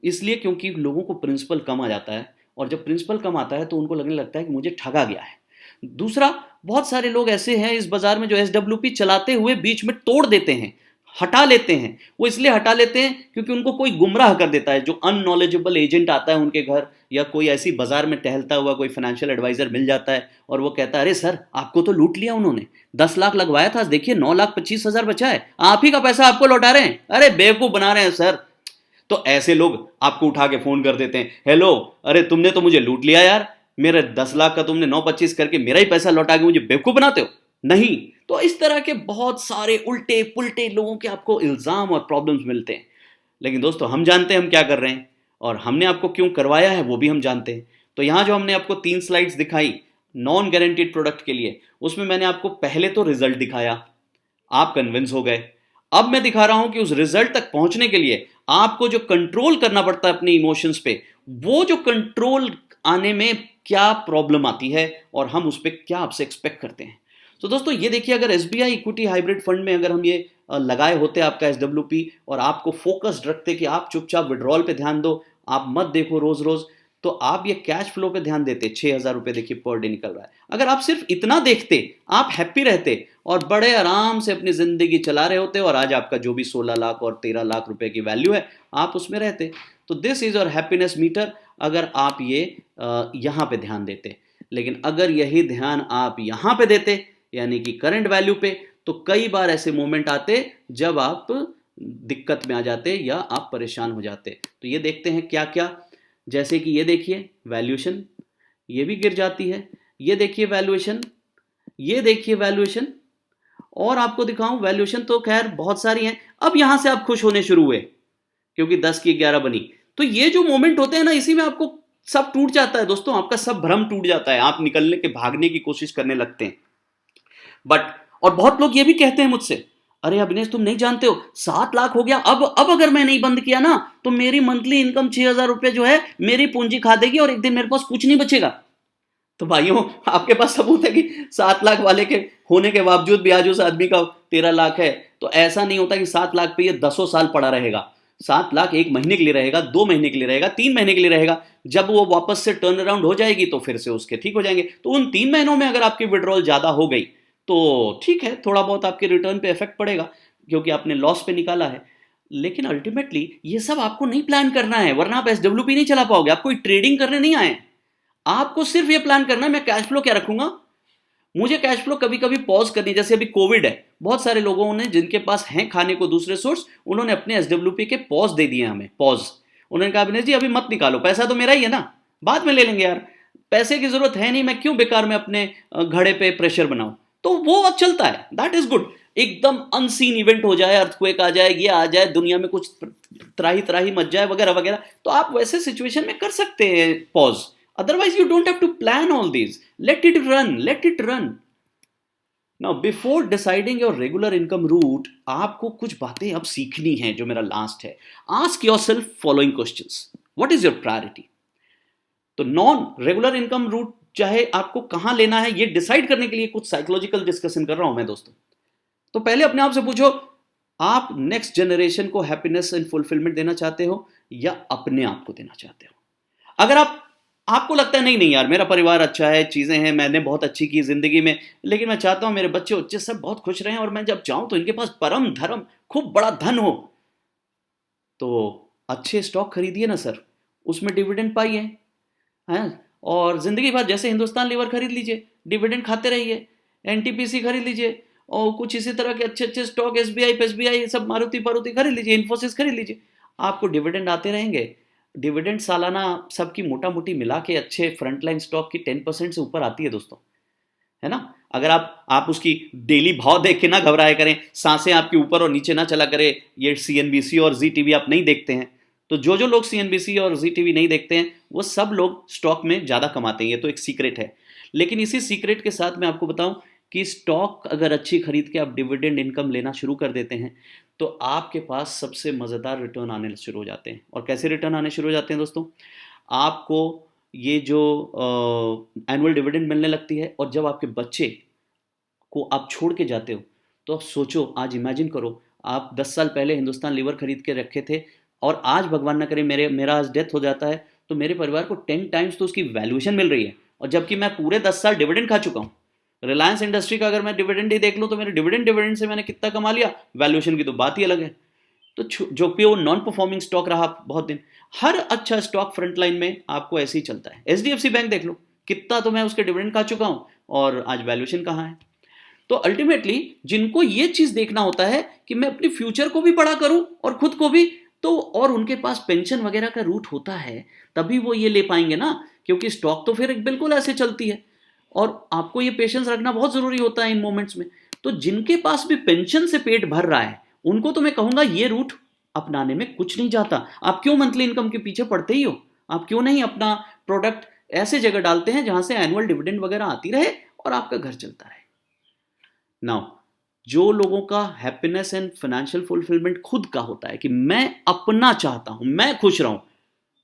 इसलिए क्योंकि लोगों को प्रिंसिपल कम आ जाता है, और जब प्रिंसिपल कम आता है तो उनको लगने लगता है कि मुझे ठगा गया है। दूसरा, बहुत सारे लोग ऐसे हैं इस बाजार में जो एसडब्ल्यूपी चलाते हुए बीच में तोड़ देते हैं, हटा लेते हैं। वो इसलिए हटा लेते हैं क्योंकि उनको कोई गुमराह कर देता है, जो अननॉलेजेबल एजेंट आता है उनके घर, या कोई ऐसी बाजार में टहलता हुआ कोई फाइनेंशियल एडवाइजर मिल जाता है और वो कहता है अरे सर आपको तो लूट लिया उन्होंने, 10 लाख लगवाया था, देखिए 9,25,000 बचा है, आप ही का पैसा आपको लौटा रहे हैं, अरे बेवकूफ बना रहे हैं सर। तो ऐसे लोग आपको उठा के फोन कर देते हैं, हेलो अरे तुमने तो मुझे लूट लिया यार, मेरे 10 लाख का तुमने 9,25 करके मेरा ही पैसा लौटा के मुझे बेवकूफ बनाते हो। नहीं, तो इस तरह के बहुत सारे उल्टे पुल्टे लोगों के आपको इल्जाम और प्रॉब्लम्स मिलते हैं। लेकिन दोस्तों हम जानते हैं हम क्या कर रहे हैं, और हमने आपको क्यों करवाया है वो भी हम जानते हैं। तो यहां जो हमने आपको 3 स्लाइड्स दिखाई नॉन गारंटीड प्रोडक्ट के लिए, उसमें मैंने आपको पहले तो रिजल्ट दिखाया, आप कन्विंस हो गए। अब मैं दिखा रहा हूं कि उस रिजल्ट तक पहुंचने के लिए आपको जो कंट्रोल करना पड़ता है अपने इमोशंस पे, वो जो कंट्रोल आने में क्या प्रॉब्लम आती है और हम उस पर क्या आपसे एक्सपेक्ट करते हैं। तो दोस्तों ये देखिए, अगर एसबीआई इक्विटी हाइब्रिड फंड में अगर हम ये लगाए होते आपका एसडब्ल्यूपी, और आपको फोकस्ड रखते कि आप चुपचाप विड्रॉल पे ध्यान दो, आप मत देखो रोज रोज, तो आप ये कैश फ्लो पे ध्यान देते। 6,000 रुपए देखिए पर डे निकल रहा है। अगर आप सिर्फ इतना देखते, आप हैप्पी रहते और बड़े आराम से अपनी जिंदगी चला रहे होते, और आज आपका जो भी 16 लाख और 13 लाख रुपए की वैल्यू है आप उसमें रहते। तो this is your happiness meter, अगर आप ये यहां पे ध्यान देते। लेकिन अगर यही ध्यान आप यहां पे देते, यानी कि करंट वैल्यू पे, तो कई बार ऐसे मोमेंट आते जब आप दिक्कत में आ जाते या आप परेशान हो जाते। तो ये देखते हैं क्या क्या, जैसे कि ये देखिए वैल्यूएशन, ये भी गिर जाती है, ये देखिए वैल्यूएशन, ये देखिए वैल्यूएशन, और आपको दिखाऊं वैल्यूएशन तो खैर बहुत सारी हैं। अब यहां से आप खुश होने शुरू हुए क्योंकि 10 की 11 बनी। तो ये जो मोमेंट होते हैं ना, इसी में आपको सब टूट जाता है दोस्तों, आपका सब भ्रम टूट जाता है, आप निकलने के भागने की कोशिश करने लगते हैं। बट और बहुत लोग ये भी कहते हैं मुझसे, अरे अभिनेश तुम नहीं जानते हो 7 लाख हो गया, अब अगर मैं नहीं बंद किया ना तो मेरी मंथली इनकम 6,000 रुपए जो है मेरी पूंजी खा देगी और एक दिन मेरे पास कुछ नहीं बचेगा। तो भाइयों आपके पास सबूत है कि 7 लाख वाले के होने के बावजूद भी आज उस आदमी का 13 लाख है। तो ऐसा नहीं होता कि 7 लाख पे ये 10 साल पड़ा रहेगा। 7 लाख 1 महीने के लिए रहेगा, 2 महीने के लिए रहेगा, 3 महीने के लिए रहेगा। जब वो वापस से टर्न अराउंड हो जाएगी तो फिर से उसके ठीक हो जाएंगे। तो उन 3 महीनों में अगर आपकी विड्रॉल ज्यादा हो गई तो ठीक है, थोड़ा बहुत आपके रिटर्न पे इफेक्ट पड़ेगा क्योंकि आपने लॉस पे निकाला है। लेकिन अल्टीमेटली ये सब आपको नहीं प्लान करना है, वरना आप एसडब्ल्यूपी नहीं चला पाओगे। आप कोई ट्रेडिंग करने नहीं आए, आपको सिर्फ ये प्लान करना है मैं कैश फ्लो क्या रखूंगा, मुझे कैश फ्लो कभी कभी पॉज करनी है। जैसे अभी कोविड है, बहुत सारे लोगों ने जिनके पास हैं खाने को दूसरे सोर्स, उन्होंने अपने एसडब्ल्यूपी के पॉज दे दिए हमें, पॉज। उन्होंने कहा अभिनेश जी अभी मत निकालो, पैसा तो मेरा ही है ना, बाद में ले लेंगे यार, पैसे की जरूरत है नहीं, मैं क्यों बेकार में अपने घड़े पे प्रेशर बनाऊं। तो वो चलता है, दैट इज गुड। एकदम अनसीन इवेंट हो जाए, अर्थक्वेक आ जाए, ये आ जाए, दुनिया में कुछ त्राही त्राही मच जाए वगैरह वगैरह, तो आप वैसे सिचुएशन में कर सकते हैं pause. Otherwise, you don't have to plan all these. Let it run. Let it run. Now, before deciding your regular income route, आपको कुछ बातें अब सीखनी है, जो मेरा लास्ट है। Ask yourself following questions. What is your priority? तो नॉन रेगुलर इनकम रूट चाहे आपको कहां लेना है, ये डिसाइड करने के लिए कुछ साइकोलॉजिकल डिस्कशन कर रहा हूं मैं दोस्तों। तो पहले अपने आप से पूछो, आप नेक्स्ट जनरेशन को हैप्पीनेस एंड फुलफिलमेंट देना चाहते हो या अपने आप को देना चाहते हो? अगर आपको लगता है नहीं नहीं यार मेरा परिवार अच्छा है, चीजें हैं, मैंने बहुत अच्छी की जिंदगी में, लेकिन मैं चाहता हूं मेरे बच्चे बच्चे सब बहुत खुश रहें और मैं जब जाऊं तो इनके पास परम धर्म खूब बड़ा धन हो, तो अच्छे स्टॉक खरीदिए ना सर, उसमें डिविडेंड पाइए हैं, और जिंदगी भर जैसे हिंदुस्तान लीवर खरीद लीजिए, डिविडेंड खाते रहिए, एनटीपीसी खरीद लीजिए, और कुछ इसी तरह के अच्छे अच्छे स्टॉक, एसबीआई सब, मारुति पारुति खरीद लीजिए, इन्फोसिस खरीद लीजिए, आपको डिविडेंड आते रहेंगे। डिविडेंड सालाना सबकी मोटा मोटी मिला के अच्छे फ्रंटलाइन स्टॉक की 10% से ऊपर आती है दोस्तों, है ना। अगर आप उसकी डेली भाव देख के ना घबराए करें, सांसें आपके ऊपर और नीचे ना चला करे, ये सीएनबीसी और जी टीवी आप नहीं देखते हैं, तो जो लोग सीएनबीसी और जी टीवी नहीं देखते हैं वो सब लोग स्टॉक में ज़्यादा कमाते हैं, ये तो एक सीक्रेट है। लेकिन इसी सीक्रेट के साथ मैं आपको बताऊं कि स्टॉक अगर अच्छी खरीद के आप डिविडेंड इनकम लेना शुरू कर देते हैं तो आपके पास सबसे मज़ेदार रिटर्न आने शुरू हो जाते हैं। और कैसे रिटर्न आने शुरू हो जाते हैं दोस्तों? आपको ये जो एनुअल डिविडेंड मिलने लगती है, और जब आपके बच्चे को आप छोड़ के जाते हो तो आप सोचो, आज इमेजिन करो, आप 10 साल पहले हिंदुस्तान लीवर खरीद के रखे थे और आज भगवान ना करे मेरा आज डेथ हो जाता है, तो मेरे परिवार को 10 टाइम्स तो उसकी वैल्यूएशन मिल रही है, और जबकि मैं पूरे 10 साल डिविडेंड खा चुका हूँ। रिलायंस इंडस्ट्री का अगर मैं डिविडेंड ही देख लूँ तो मेरे डिविडेंड से मैंने कितना कमा लिया, वैल्यूएशन की तो बात ही अलग है। तो जो प्योर नॉन परफॉर्मिंग स्टॉक रहा बहुत दिन, हर अच्छा स्टॉक फ्रंट लाइन में आपको ऐसे ही चलता है। एचडीएफसी बैंक देख लो, कितना तो मैं उसके डिविडेंड खा चुका हूं और आज वैल्यूएशन कहां है। तो अल्टीमेटली जिनको ये चीज देखना होता है कि मैं अपनी फ्यूचर को भी बड़ा करूं और खुद को भी, तो और उनके पास पेंशन वगैरह का रूट होता है, तभी वो ये ले पाएंगे ना, क्योंकि स्टॉक तो फिर बिल्कुल ऐसे चलती है और आपको ये पेशेंस रखना बहुत जरूरी होता है इन मोमेंट्स में। तो जिनके पास भी पेंशन से पेट भर रहा है उनको तो मैं कहूंगा ये रूट अपनाने में कुछ नहीं जाता। आप क्यों मंथली इनकम के पीछे पड़ते ही हो? आप क्यों नहीं अपना प्रोडक्ट ऐसे जगह डालते हैं जहां से एनुअल डिविडेंड वगैरह आती रहे और आपका घर चलता रहे? नाउ, जो लोगों का हैप्पीनेस एंड फाइनेंशियल फुलफिलमेंट खुद का होता है कि मैं अपना चाहता हूं, मैं खुश रहूं,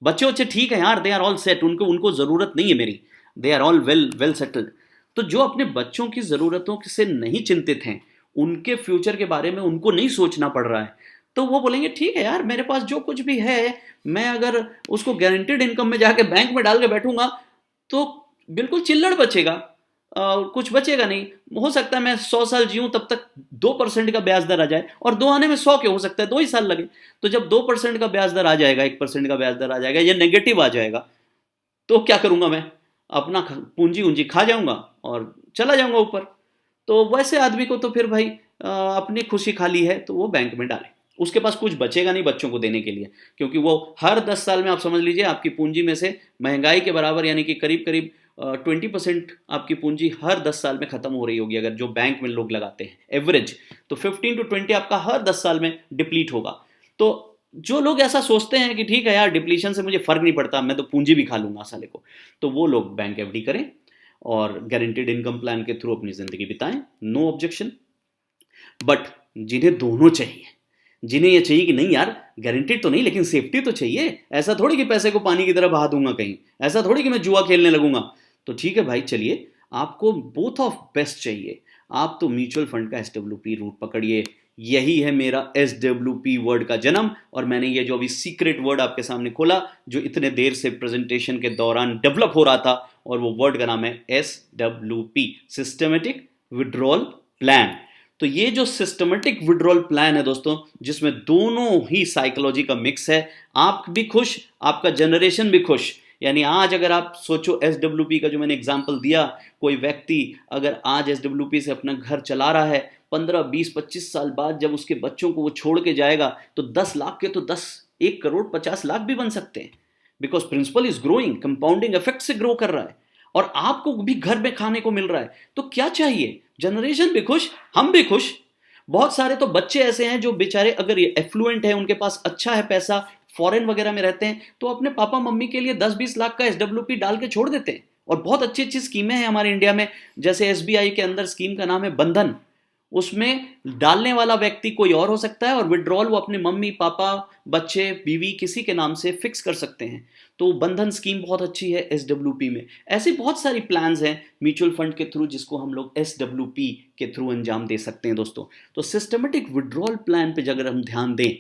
बच्चे बच्चे ठीक है यार, दे आर ऑल सेट, उनको जरूरत नहीं है मेरी, they are all well settled. तो जो अपने बच्चों की जरूरतों से नहीं चिंतित हैं, उनके फ्यूचर के बारे में उनको नहीं सोचना पड़ रहा है, तो वो बोलेंगे ठीक है यार, मेरे पास जो कुछ भी है, मैं अगर उसको गारंटीड इनकम में जाके बैंक में डाल के बैठूंगा तो बिल्कुल चिल्लड़ बचेगा, कुछ बचेगा नहीं। हो सकता है मैं 100 साल जीऊं तब तक 2% का ब्याज दर आ जाए, और 2 आने में 100 के हो सकता है 2 ही साल लगे। तो जब 2% का ब्याज दर आ जाएगा, 1% का ब्याज दर आ जाएगा या नेगेटिव आ जाएगा, तो क्या करूंगा मैं? अपना पूंजी उंजी खा जाऊंगा और चला जाऊंगा ऊपर। तो वैसे आदमी को तो फिर भाई अपनी खुशी खाली है तो वो बैंक में डाले, उसके पास कुछ बचेगा नहीं बच्चों को देने के लिए, क्योंकि वो हर 10 साल में आप समझ लीजिए आपकी पूंजी में से महंगाई के बराबर यानी कि करीब करीब 20% आपकी पूंजी हर 10 साल में खत्म हो रही होगी, अगर जो बैंक में लोग लगाते हैं एवरेज, तो 15 to 20 आपका हर 10 साल में डिप्लीट होगा। तो जो लोग ऐसा सोचते हैं कि ठीक है यार डिप्लीशन से मुझे फर्क नहीं पड़ता, मैं तो पूंजी भी खा लूंगा साले को, तो वो लोग बैंक एफडी करें और गारंटीड इनकम प्लान के थ्रू अपनी जिंदगी बिताएं, नो ऑब्जेक्शन। बट जिन्हें दोनों चाहिए, जिन्हें ये चाहिए कि नहीं यार गारंटीड तो नहीं लेकिन सेफ्टी तो चाहिए, ऐसा थोड़ी कि पैसे को पानी की तरह बहा दूंगा कहीं, ऐसा थोड़ी कि मैं जुआ खेलने लगूंगा, तो ठीक है भाई चलिए, आपको बोथ ऑफ बेस्ट चाहिए, आप तो म्यूचुअल फंड का एसडब्ल्यूपी रूट पकड़िए। यही है मेरा एसडब्ल्यूपी वर्ड का जन्म, और मैंने ये जो अभी सीक्रेट वर्ड आपके सामने खोला, जो इतने देर से प्रेजेंटेशन के दौरान डेवलप हो रहा था, और वो वर्ड का नाम है एसडब्ल्यूपी, सिस्टमेटिक विड्रॉल प्लान। तो ये जो सिस्टमेटिक विड्रॉल प्लान है दोस्तों, जिसमें दोनों ही साइकोलॉजी का मिक्स है, आप भी खुश, आपका जनरेशन भी खुश। यानी आज अगर आप सोचो एसडब्ल्यूपी का जो मैंने एग्जांपल दिया, कोई व्यक्ति अगर आज एसडब्ल्यूपी से अपना घर चला रहा है, 15 20 25 साल बाद जब उसके बच्चों को वो छोड़ के जाएगा तो 10 लाख के तो 1 करोड़ 50 लाख भी बन सकते हैं, because principal is growing, compounding effect से ग्रो कर रहा है और आपको भी घर में खाने को मिल रहा है। तो क्या चाहिए, जनरेशन भी खुश, हम भी खुश। बहुत सारे तो बच्चे ऐसे हैं जो बेचारे अगर एफ्लुएंट है, उनके पास अच्छा है पैसा, फॉरेन वगैरह में रहते हैं, तो अपने पापा मम्मी के लिए 10 20 लाख का एसडब्ल्यूपी डाल के छोड़ देते हैं। और बहुत अच्छी अच्छी स्कीमें हैं हमारे इंडिया में, जैसे एसबीआई के अंदर स्कीम का नाम है बंधन, उसमें डालने वाला व्यक्ति कोई और हो सकता है और विड्रॉल वो अपने मम्मी पापा बच्चे बीवी किसी के नाम से फिक्स कर सकते हैं। तो बंधन स्कीम बहुत अच्छी है एसडब्ल्यूपी में। ऐसी बहुत सारी प्लान्स हैं म्यूचुअल फंड के थ्रू जिसको हम लोग एसडब्ल्यूपी के थ्रू अंजाम दे सकते हैं दोस्तों। तो सिस्टमेटिक विड्रॉल प्लान पे अगर हम ध्यान दें,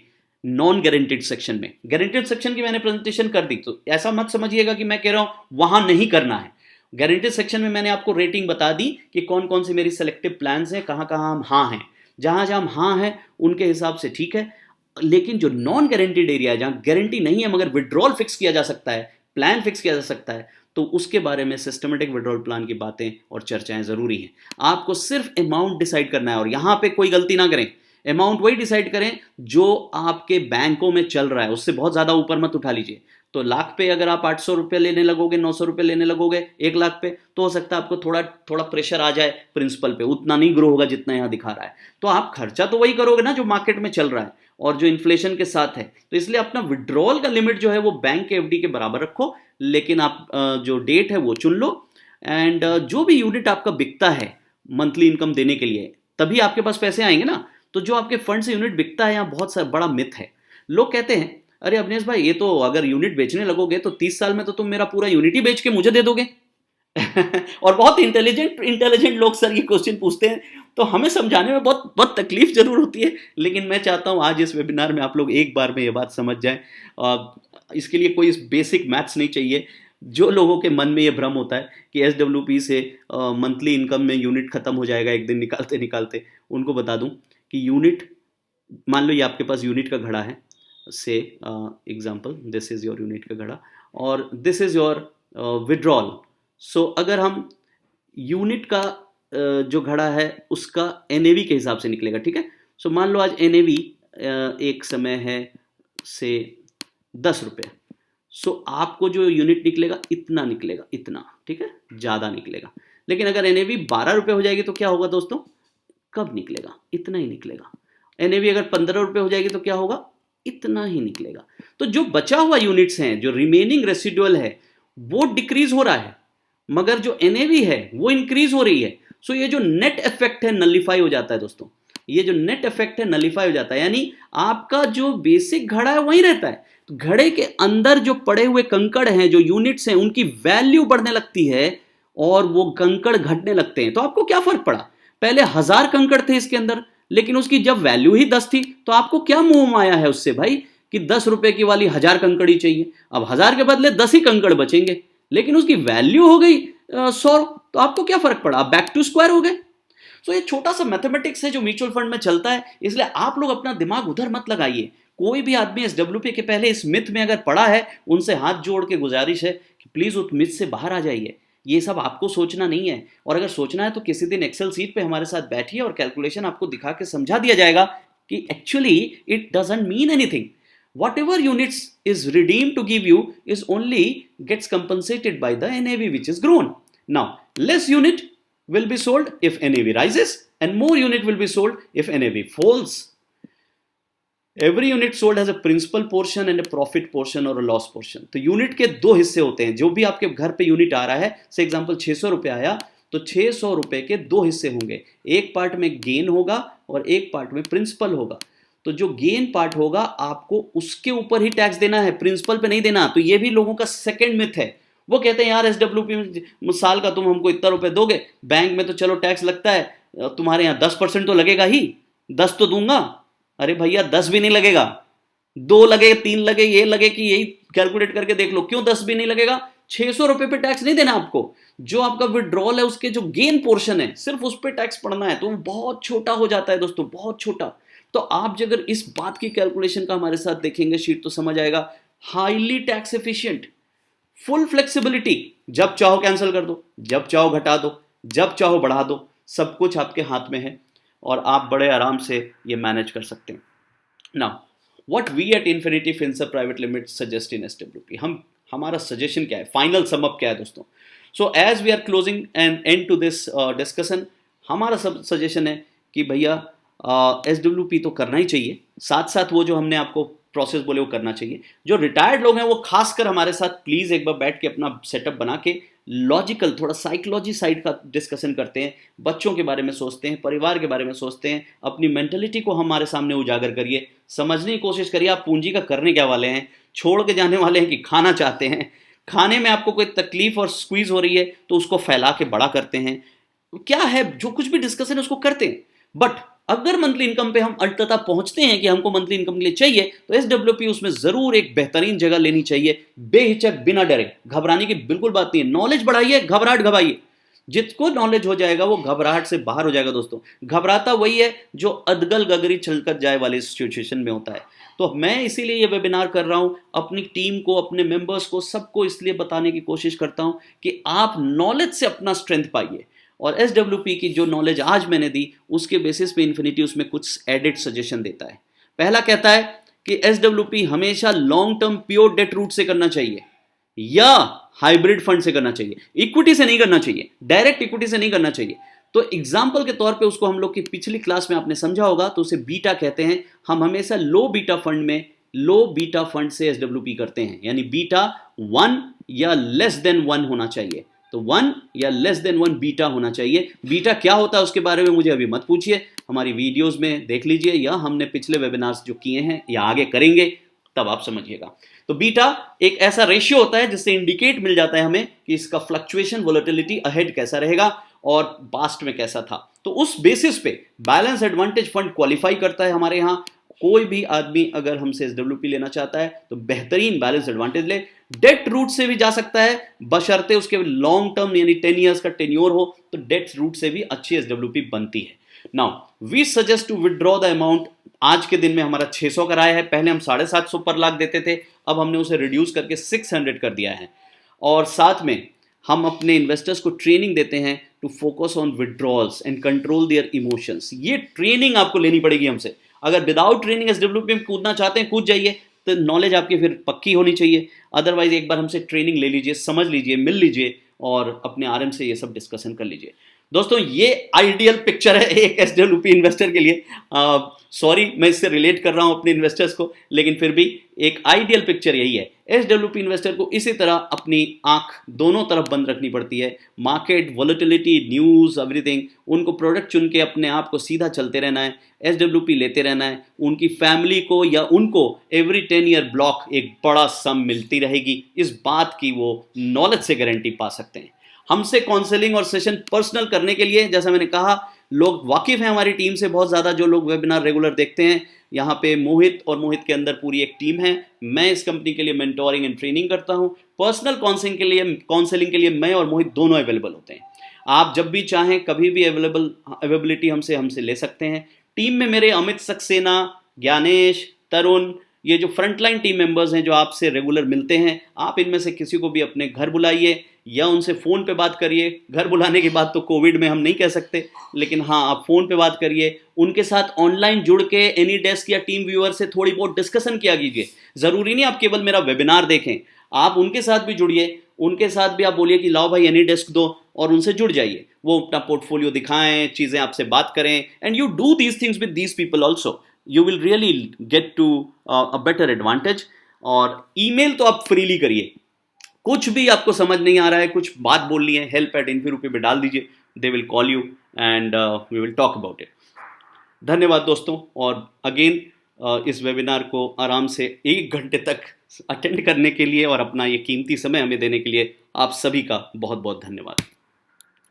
नॉन गारंटीड सेक्शन में, गारंटीड सेक्शन की मैंने प्रेजेंटेशन कर दी, तो ऐसा मत समझिएगा कि मैं कह रहा हूं वहां नहीं करना है। गारंटीड सेक्शन में मैंने आपको रेटिंग बता दी कि कौन कौन सी मेरी सेलेक्टिव प्लान्स हैं, कहां कहां हम हाँ हैं, जहां जहां हम हाँ हैं उनके हिसाब से ठीक है। लेकिन जो नॉन गारंटीड एरिया है, जहां गारंटी नहीं है मगर विड्रॉल फिक्स किया जा सकता है, प्लान फिक्स किया जा सकता है, तो उसके बारे में सिस्टमेटिक विड्रॉल प्लान की बातें और चर्चाएं जरूरी हैं। आपको सिर्फ अमाउंट डिसाइड करना है और यहां पे कोई गलती ना करें, अमाउंट वही डिसाइड करें जो आपके बैंकों में चल रहा है, उससे बहुत ज्यादा ऊपर मत उठा लीजिए। तो लाख पे अगर आप 800 रुपये लेने लगोगे, 900 रुपये लेने लगोगे 1 लाख पे, तो हो सकता है आपको थोड़ा थोड़ा प्रेशर आ जाए प्रिंसिपल पे, उतना नहीं ग्रो होगा जितना यहाँ दिखा रहा है। तो आप खर्चा तो वही करोगे ना जो मार्केट में चल रहा है और जो इन्फ्लेशन के साथ है। तो इसलिए अपना विड्रॉल का लिमिट जो है वो बैंक के एफडी के बराबर रखो, लेकिन आप जो डेट है वो चुन लो। एंड जो भी यूनिट आपका बिकता है मंथली इनकम देने के लिए, तभी आपके पास पैसे आएंगे ना। तो जो आपके फंड से यूनिट बिकता है, यहाँ बहुत सा बड़ा मिथ है। लोग कहते हैं अरे अवनेश भाई, ये तो अगर यूनिट बेचने लगोगे तो 30 साल में तो तुम मेरा पूरा यूनिट ही बेच के मुझे दे दोगे। और बहुत इंटेलिजेंट लोग सर ये क्वेश्चन पूछते हैं, तो हमें समझाने में बहुत बहुत तकलीफ जरूर होती है। लेकिन मैं चाहता हूं आज इस वेबिनार में आप लोग एक बार में ये बात समझ जाएं। इसके लिए कोई बेसिक मैथ्स नहीं चाहिए। जो लोगों के मन में ये भ्रम होता है कि एसडब्ल्यूपी से मंथली इनकम में यूनिट खत्म हो जाएगा एक दिन निकालते निकालते, उनको बता दूं कि यूनिट, मान लो ये आपके पास यूनिट का घड़ा है, से example this is your unit का घड़ा और दिस इज योर विड्रॉल। सो अगर हम यूनिट का जो घड़ा है उसका एनएवी के हिसाब से निकलेगा, ठीक है। सो मान लो आज एनएवी एक समय है से 10 रुपये। सो आपको जो यूनिट निकलेगा इतना निकलेगा, इतना, ठीक है, ज़्यादा निकलेगा। लेकिन अगर एनएवी 12 रुपये हो जाएगी तो क्या होगा दोस्तों, कब निकलेगा, इतना ही निकलेगा। एनएवी अगर 15 रुपये हो जाएगी तो क्या होगा, इतना ही निकलेगा। तो जो बचा हुआ यूनिट्स हैं, जो रिमेनिंग रेसिडुअल है, वो डिक्रीज हो रहा है, मगर जो एनएवी है वो इंक्रीज हो रही है। सो ये जो नेट इफेक्ट है नलिफाई हो जाता है दोस्तों, ये जो नेट इफेक्ट है नलिफाई हो जाता है, यानी आपका जो बेसिक घड़ा है वही रहता है। तो घड़े के अंदर जो पड़े हुए कंकड़ हैं, जो यूनिट्स हैं, उनकी वैल्यू बढ़ने लगती है और वो कंकड़ घटने लगते हैं। तो आपको क्या फर्क पड़ा, पहले 1000 कंकड़ थे इसके अंदर, लेकिन उसकी जब वैल्यू ही 10 थी, तो आपको क्या मोह माया है उससे भाई कि 10 रुपए की वाली 1000 कंकड़ ही चाहिए। अब 1000 के बदले 10 ही कंकड़ बचेंगे, लेकिन उसकी वैल्यू हो गई 100, तो आपको क्या फर्क पड़ा, आप बैक टू स्क्वायर हो गए। सो ये छोटा सा मैथमेटिक्स है जो म्यूचुअल फंड में चलता है, इसलिए आप लोग अपना दिमाग उधर मत लगाइए। कोई भी आदमी एसडब्ल्यूपी के पहले इस मिथ में अगर पड़ा है, उनसे हाथ जोड़ के गुजारिश है कि प्लीज उस मिथ से बाहर आ जाइए। ये सब आपको सोचना नहीं है, और अगर सोचना है तो किसी दिन एक्सेल सीट पे हमारे साथ बैठिए और कैलकुलेशन आपको दिखा के समझा दिया जाएगा कि actually it doesn't mean anything. Whatever units is redeemed to give you is only gets compensated by the NAV which is grown. Now, less unit will be sold if NAV rises and more unit will be sold if NAV falls. Every unit sold has a principal portion and a profit portion or a loss portion. तो यूनिट के दो हिस्से होते हैं। जो भी आपके घर पे यूनिट आ रहा है, से एग्जांपल 600 रुपये आया, तो 600 रुपये के दो हिस्से होंगे, एक पार्ट में गेन होगा और एक पार्ट में प्रिंसिपल होगा। तो जो गेन पार्ट होगा आपको उसके ऊपर ही टैक्स देना है, प्रिंसिपल पे नहीं देना। तो ये भी लोगों का सेकंड मिथ है। वो कहते हैं यार एसडब्ल्यूपी में साल का तुम हमको इतना रुपए दोगे, बैंक में तो चलो टैक्स लगता है, तुम्हारे यहाँ 10% तो लगेगा ही, 10 तो दूंगा। अरे भैया 10 भी नहीं लगेगा, 2 लगे 3 लगे, ये लगे कि यही कैलकुलेट करके देख लो, क्यों 10 भी नहीं लगेगा, ₹600 पे टैक्स नहीं देना आपको, जो आपका विड्रॉल है उसके जो गेन पोर्शन है सिर्फ उस पर टैक्स पड़ना है, तो वो बहुत छोटा हो जाता है दोस्तों, बहुत छोटा। तो आप अगर इस बात की कैलकुलेशन का हमारे साथ देखेंगे शीट तो समझ आएगा। Highly tax efficient, full flexibility, जब चाहो कैंसिल कर दो, जब चाहो घटा दो, जब चाहो बढ़ा दो, सब कुछ आपके हाथ में है और आप बड़े आराम से ये मैनेज कर सकते हैं। Now what we at Infinity Finserv Private Limited suggest in SWP, हमारा सजेशन क्या है, फाइनल समअप क्या है दोस्तों। So as we are closing and and to this discussion, हमारा सब सजेशन है कि भैया एसडब्ल्यूपी तो करना ही चाहिए, साथ साथ वो जो हमने आपको प्रोसेस बोले वो करना चाहिए। जो रिटायर्ड लोग हैं वो खासकर हमारे साथ प्लीज एक बार बैठ के अपना सेटअप बना के लॉजिकल, थोड़ा साइकोलॉजी साइड का डिस्कशन करते हैं, बच्चों के बारे में सोचते हैं, परिवार के बारे में सोचते हैं, अपनी मेंटलिटी को हमारे सामने उजागर करिए, समझने की कोशिश करिए आप पूंजी का करने क्या वाले हैं, छोड़ के जाने वाले हैं कि खाना चाहते हैं, खाने में आपको कोई तकलीफ और स्क्वीज हो रही है तो उसको फैला के बड़ा करते हैं, क्या है जो कुछ भी डिस्कशन है उसको करते हैं। बट अगर मंथली इनकम पे हम अंततः पहुंचते हैं कि हमको मंथली इनकम के लिए चाहिए, तो एसडब्ल्यूपी उसमें जरूर एक बेहतरीन जगह लेनी चाहिए, बेहिचक, बिना डरे, घबराने की बिल्कुल बात नहीं है। नॉलेज बढ़ाइए, घबराहट घबाइए, जिसको नॉलेज हो जाएगा वो घबराहट से बाहर हो जाएगा दोस्तों। घबराता वही है जो अदगल गगरी छलकत जाए वाली सिचुएशन में होता है। तो मैं इसीलिए ये वेबिनार कर रहा हूं, अपनी टीम को, अपने मेंबर्स को, सबको इसलिए बताने की कोशिश करता हूं कि आप नॉलेज से अपना स्ट्रेंथ पाइए। और एसडब्ल्यूपी की जो नॉलेज आज मैंने दी उसके बेसिस पे इन्फिनिटी उसमें कुछ एडिट सजेशन देता है। पहला कहता है कि एसडब्ल्यूपी हमेशा long term pure debt route से करना चाहिए या हाइब्रिड फंड से करना चाहिए, इक्विटी से नहीं करना चाहिए, डायरेक्ट इक्विटी से नहीं करना चाहिए। तो एग्जाम्पल के तौर पे उसको हम लोग की पिछली क्लास में आपने समझा होगा, तो उसे बीटा कहते हैं। हम हमेशा लो बीटा फंड में, लो बीटा फंड से एसडब्ल्यूपी करते हैं, यानी बीटा 1 या लेस देन 1 होना चाहिए। तो 1 या लेस देन 1 बीटा होना चाहिए। बीटा क्या होता है उसके बारे में मुझे अभी मत पूछिए, हमारी वीडियोस में देख लीजिए या हमने पिछले वेबिनार्स जो किए हैं या आगे करेंगे तब आप समझिएगा। तो बीटा एक ऐसा रेशियो होता है जिससे इंडिकेट मिल जाता है हमें कि इसका फ्लक्चुएशन, वोलेटिलिटी अहेड कैसा रहेगा और पास्ट में कैसा था। तो उस बेसिस पे बैलेंस एडवांटेज फंड क्वालिफाई करता है हमारे यहाँ। कोई भी आदमी अगर हमसे एसडब्ल्यूपी लेना चाहता है तो बेहतरीन बैलेंस एडवांटेज ले। डेट रूट से भी जा सकता है बशर्ते उसके लॉन्ग टर्म यानी 10 इयर्स का टेन्योर हो, तो डेट रूट से भी अच्छी एसडब्ल्यूपी बनती है। Now we suggest to withdraw the amount. आज के दिन में हमारा 600 कराया है, पहले हम 750 पर लाख देते थे, अब हमने उसे रिड्यूस करके 600 कर दिया है। और साथ में हम अपने इन्वेस्टर्स को ट्रेनिंग देते हैं to focus on withdrawals and control their emotions. ये ट्रेनिंग आपको लेनी पड़ेगी हमसे। अगर विदाउट ट्रेनिंग एसडब्ल्यूपी में कूदना चाहते हैं, कूद जाइए, तो नॉलेज आपकी फिर पक्की होनी चाहिए। अदरवाइज एक बार हमसे ट्रेनिंग ले लीजिए, समझ लीजिए, मिल लीजिए और अपने आरएम से ये सब डिस्कशन कर लीजिए। दोस्तों ये आइडियल पिक्चर है एक एसडब्ल्यूपी इन्वेस्टर के लिए। सॉरी मैं इससे रिलेट कर रहा हूं अपने इन्वेस्टर्स को, लेकिन फिर भी एक आइडियल पिक्चर यही है। एसडब्ल्यूपी इन्वेस्टर को इसी तरह अपनी आंख दोनों तरफ बंद रखनी पड़ती है। मार्केट, वोलेटिलिटी, न्यूज, एवरीथिंग, उनको प्रोडक्ट चुन के अपने आप को सीधा चलते रहना है, एसडब्ल्यूपी लेते रहना है। उनकी फैमिली को या उनको एवरी 10 ईयर ब्लॉक एक बड़ा सम मिलती रहेगी, इस बात की वो नॉलेज से गारंटी पा सकते हैं। हमसे काउंसलिंग और सेशन पर्सनल करने के लिए, जैसा मैंने कहा, लोग वाकिफ हैं हमारी टीम से बहुत ज़्यादा, जो लोग वेबिनार रेगुलर देखते हैं। यहाँ पे मोहित और मोहित के अंदर पूरी एक टीम है। मैं इस कंपनी के लिए मेंटोरिंग एंड ट्रेनिंग करता हूँ। पर्सनल काउंसलिंग के लिए मैं और मोहित दोनों अवेलेबल होते हैं। आप जब भी चाहें कभी भी अवेलेबिलिटी हमसे ले सकते हैं। टीम में मेरे अमित सक्सेना, ज्ञानेश, तरुण, ये जो फ्रंटलाइन टीम मेंबर्स हैं जो आपसे रेगुलर मिलते हैं, आप इनमें से किसी को भी अपने घर बुलाइए या उनसे फ़ोन पे बात करिए। घर बुलाने की बात तो कोविड में हम नहीं कह सकते, लेकिन हाँ आप फ़ोन पे बात करिए। उनके साथ ऑनलाइन जुड़ के एनी डेस्क या टीम व्यूअर से थोड़ी बहुत डिस्कशन किया कीजिए। ज़रूरी नहीं आप केवल मेरा वेबिनार देखें, आप उनके साथ भी जुड़िए। उनके साथ भी आप बोलिए कि लाओ भाई एनी डेस्क दो, और उनसे जुड़ जाइए। वो अपना पोर्टफोलियो दिखाएं, चीज़ें आपसे बात करें, and you do these things with these people also, you will really get to a better advantage. और ईमेल तो आप फ्रीली करिए। कुछ भी आपको समझ नहीं आ रहा है, कुछ बात बोलनी है, help@infirupi पे डाल दीजिए, they will call you and we will talk about it. धन्यवाद दोस्तों। और अगेन इस वेबिनार को आराम से 1 घंटे तक अटेंड करने के लिए और अपना ये कीमती समय हमें देने के लिए आप सभी का बहुत बहुत धन्यवाद।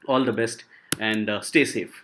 All the best and stay safe.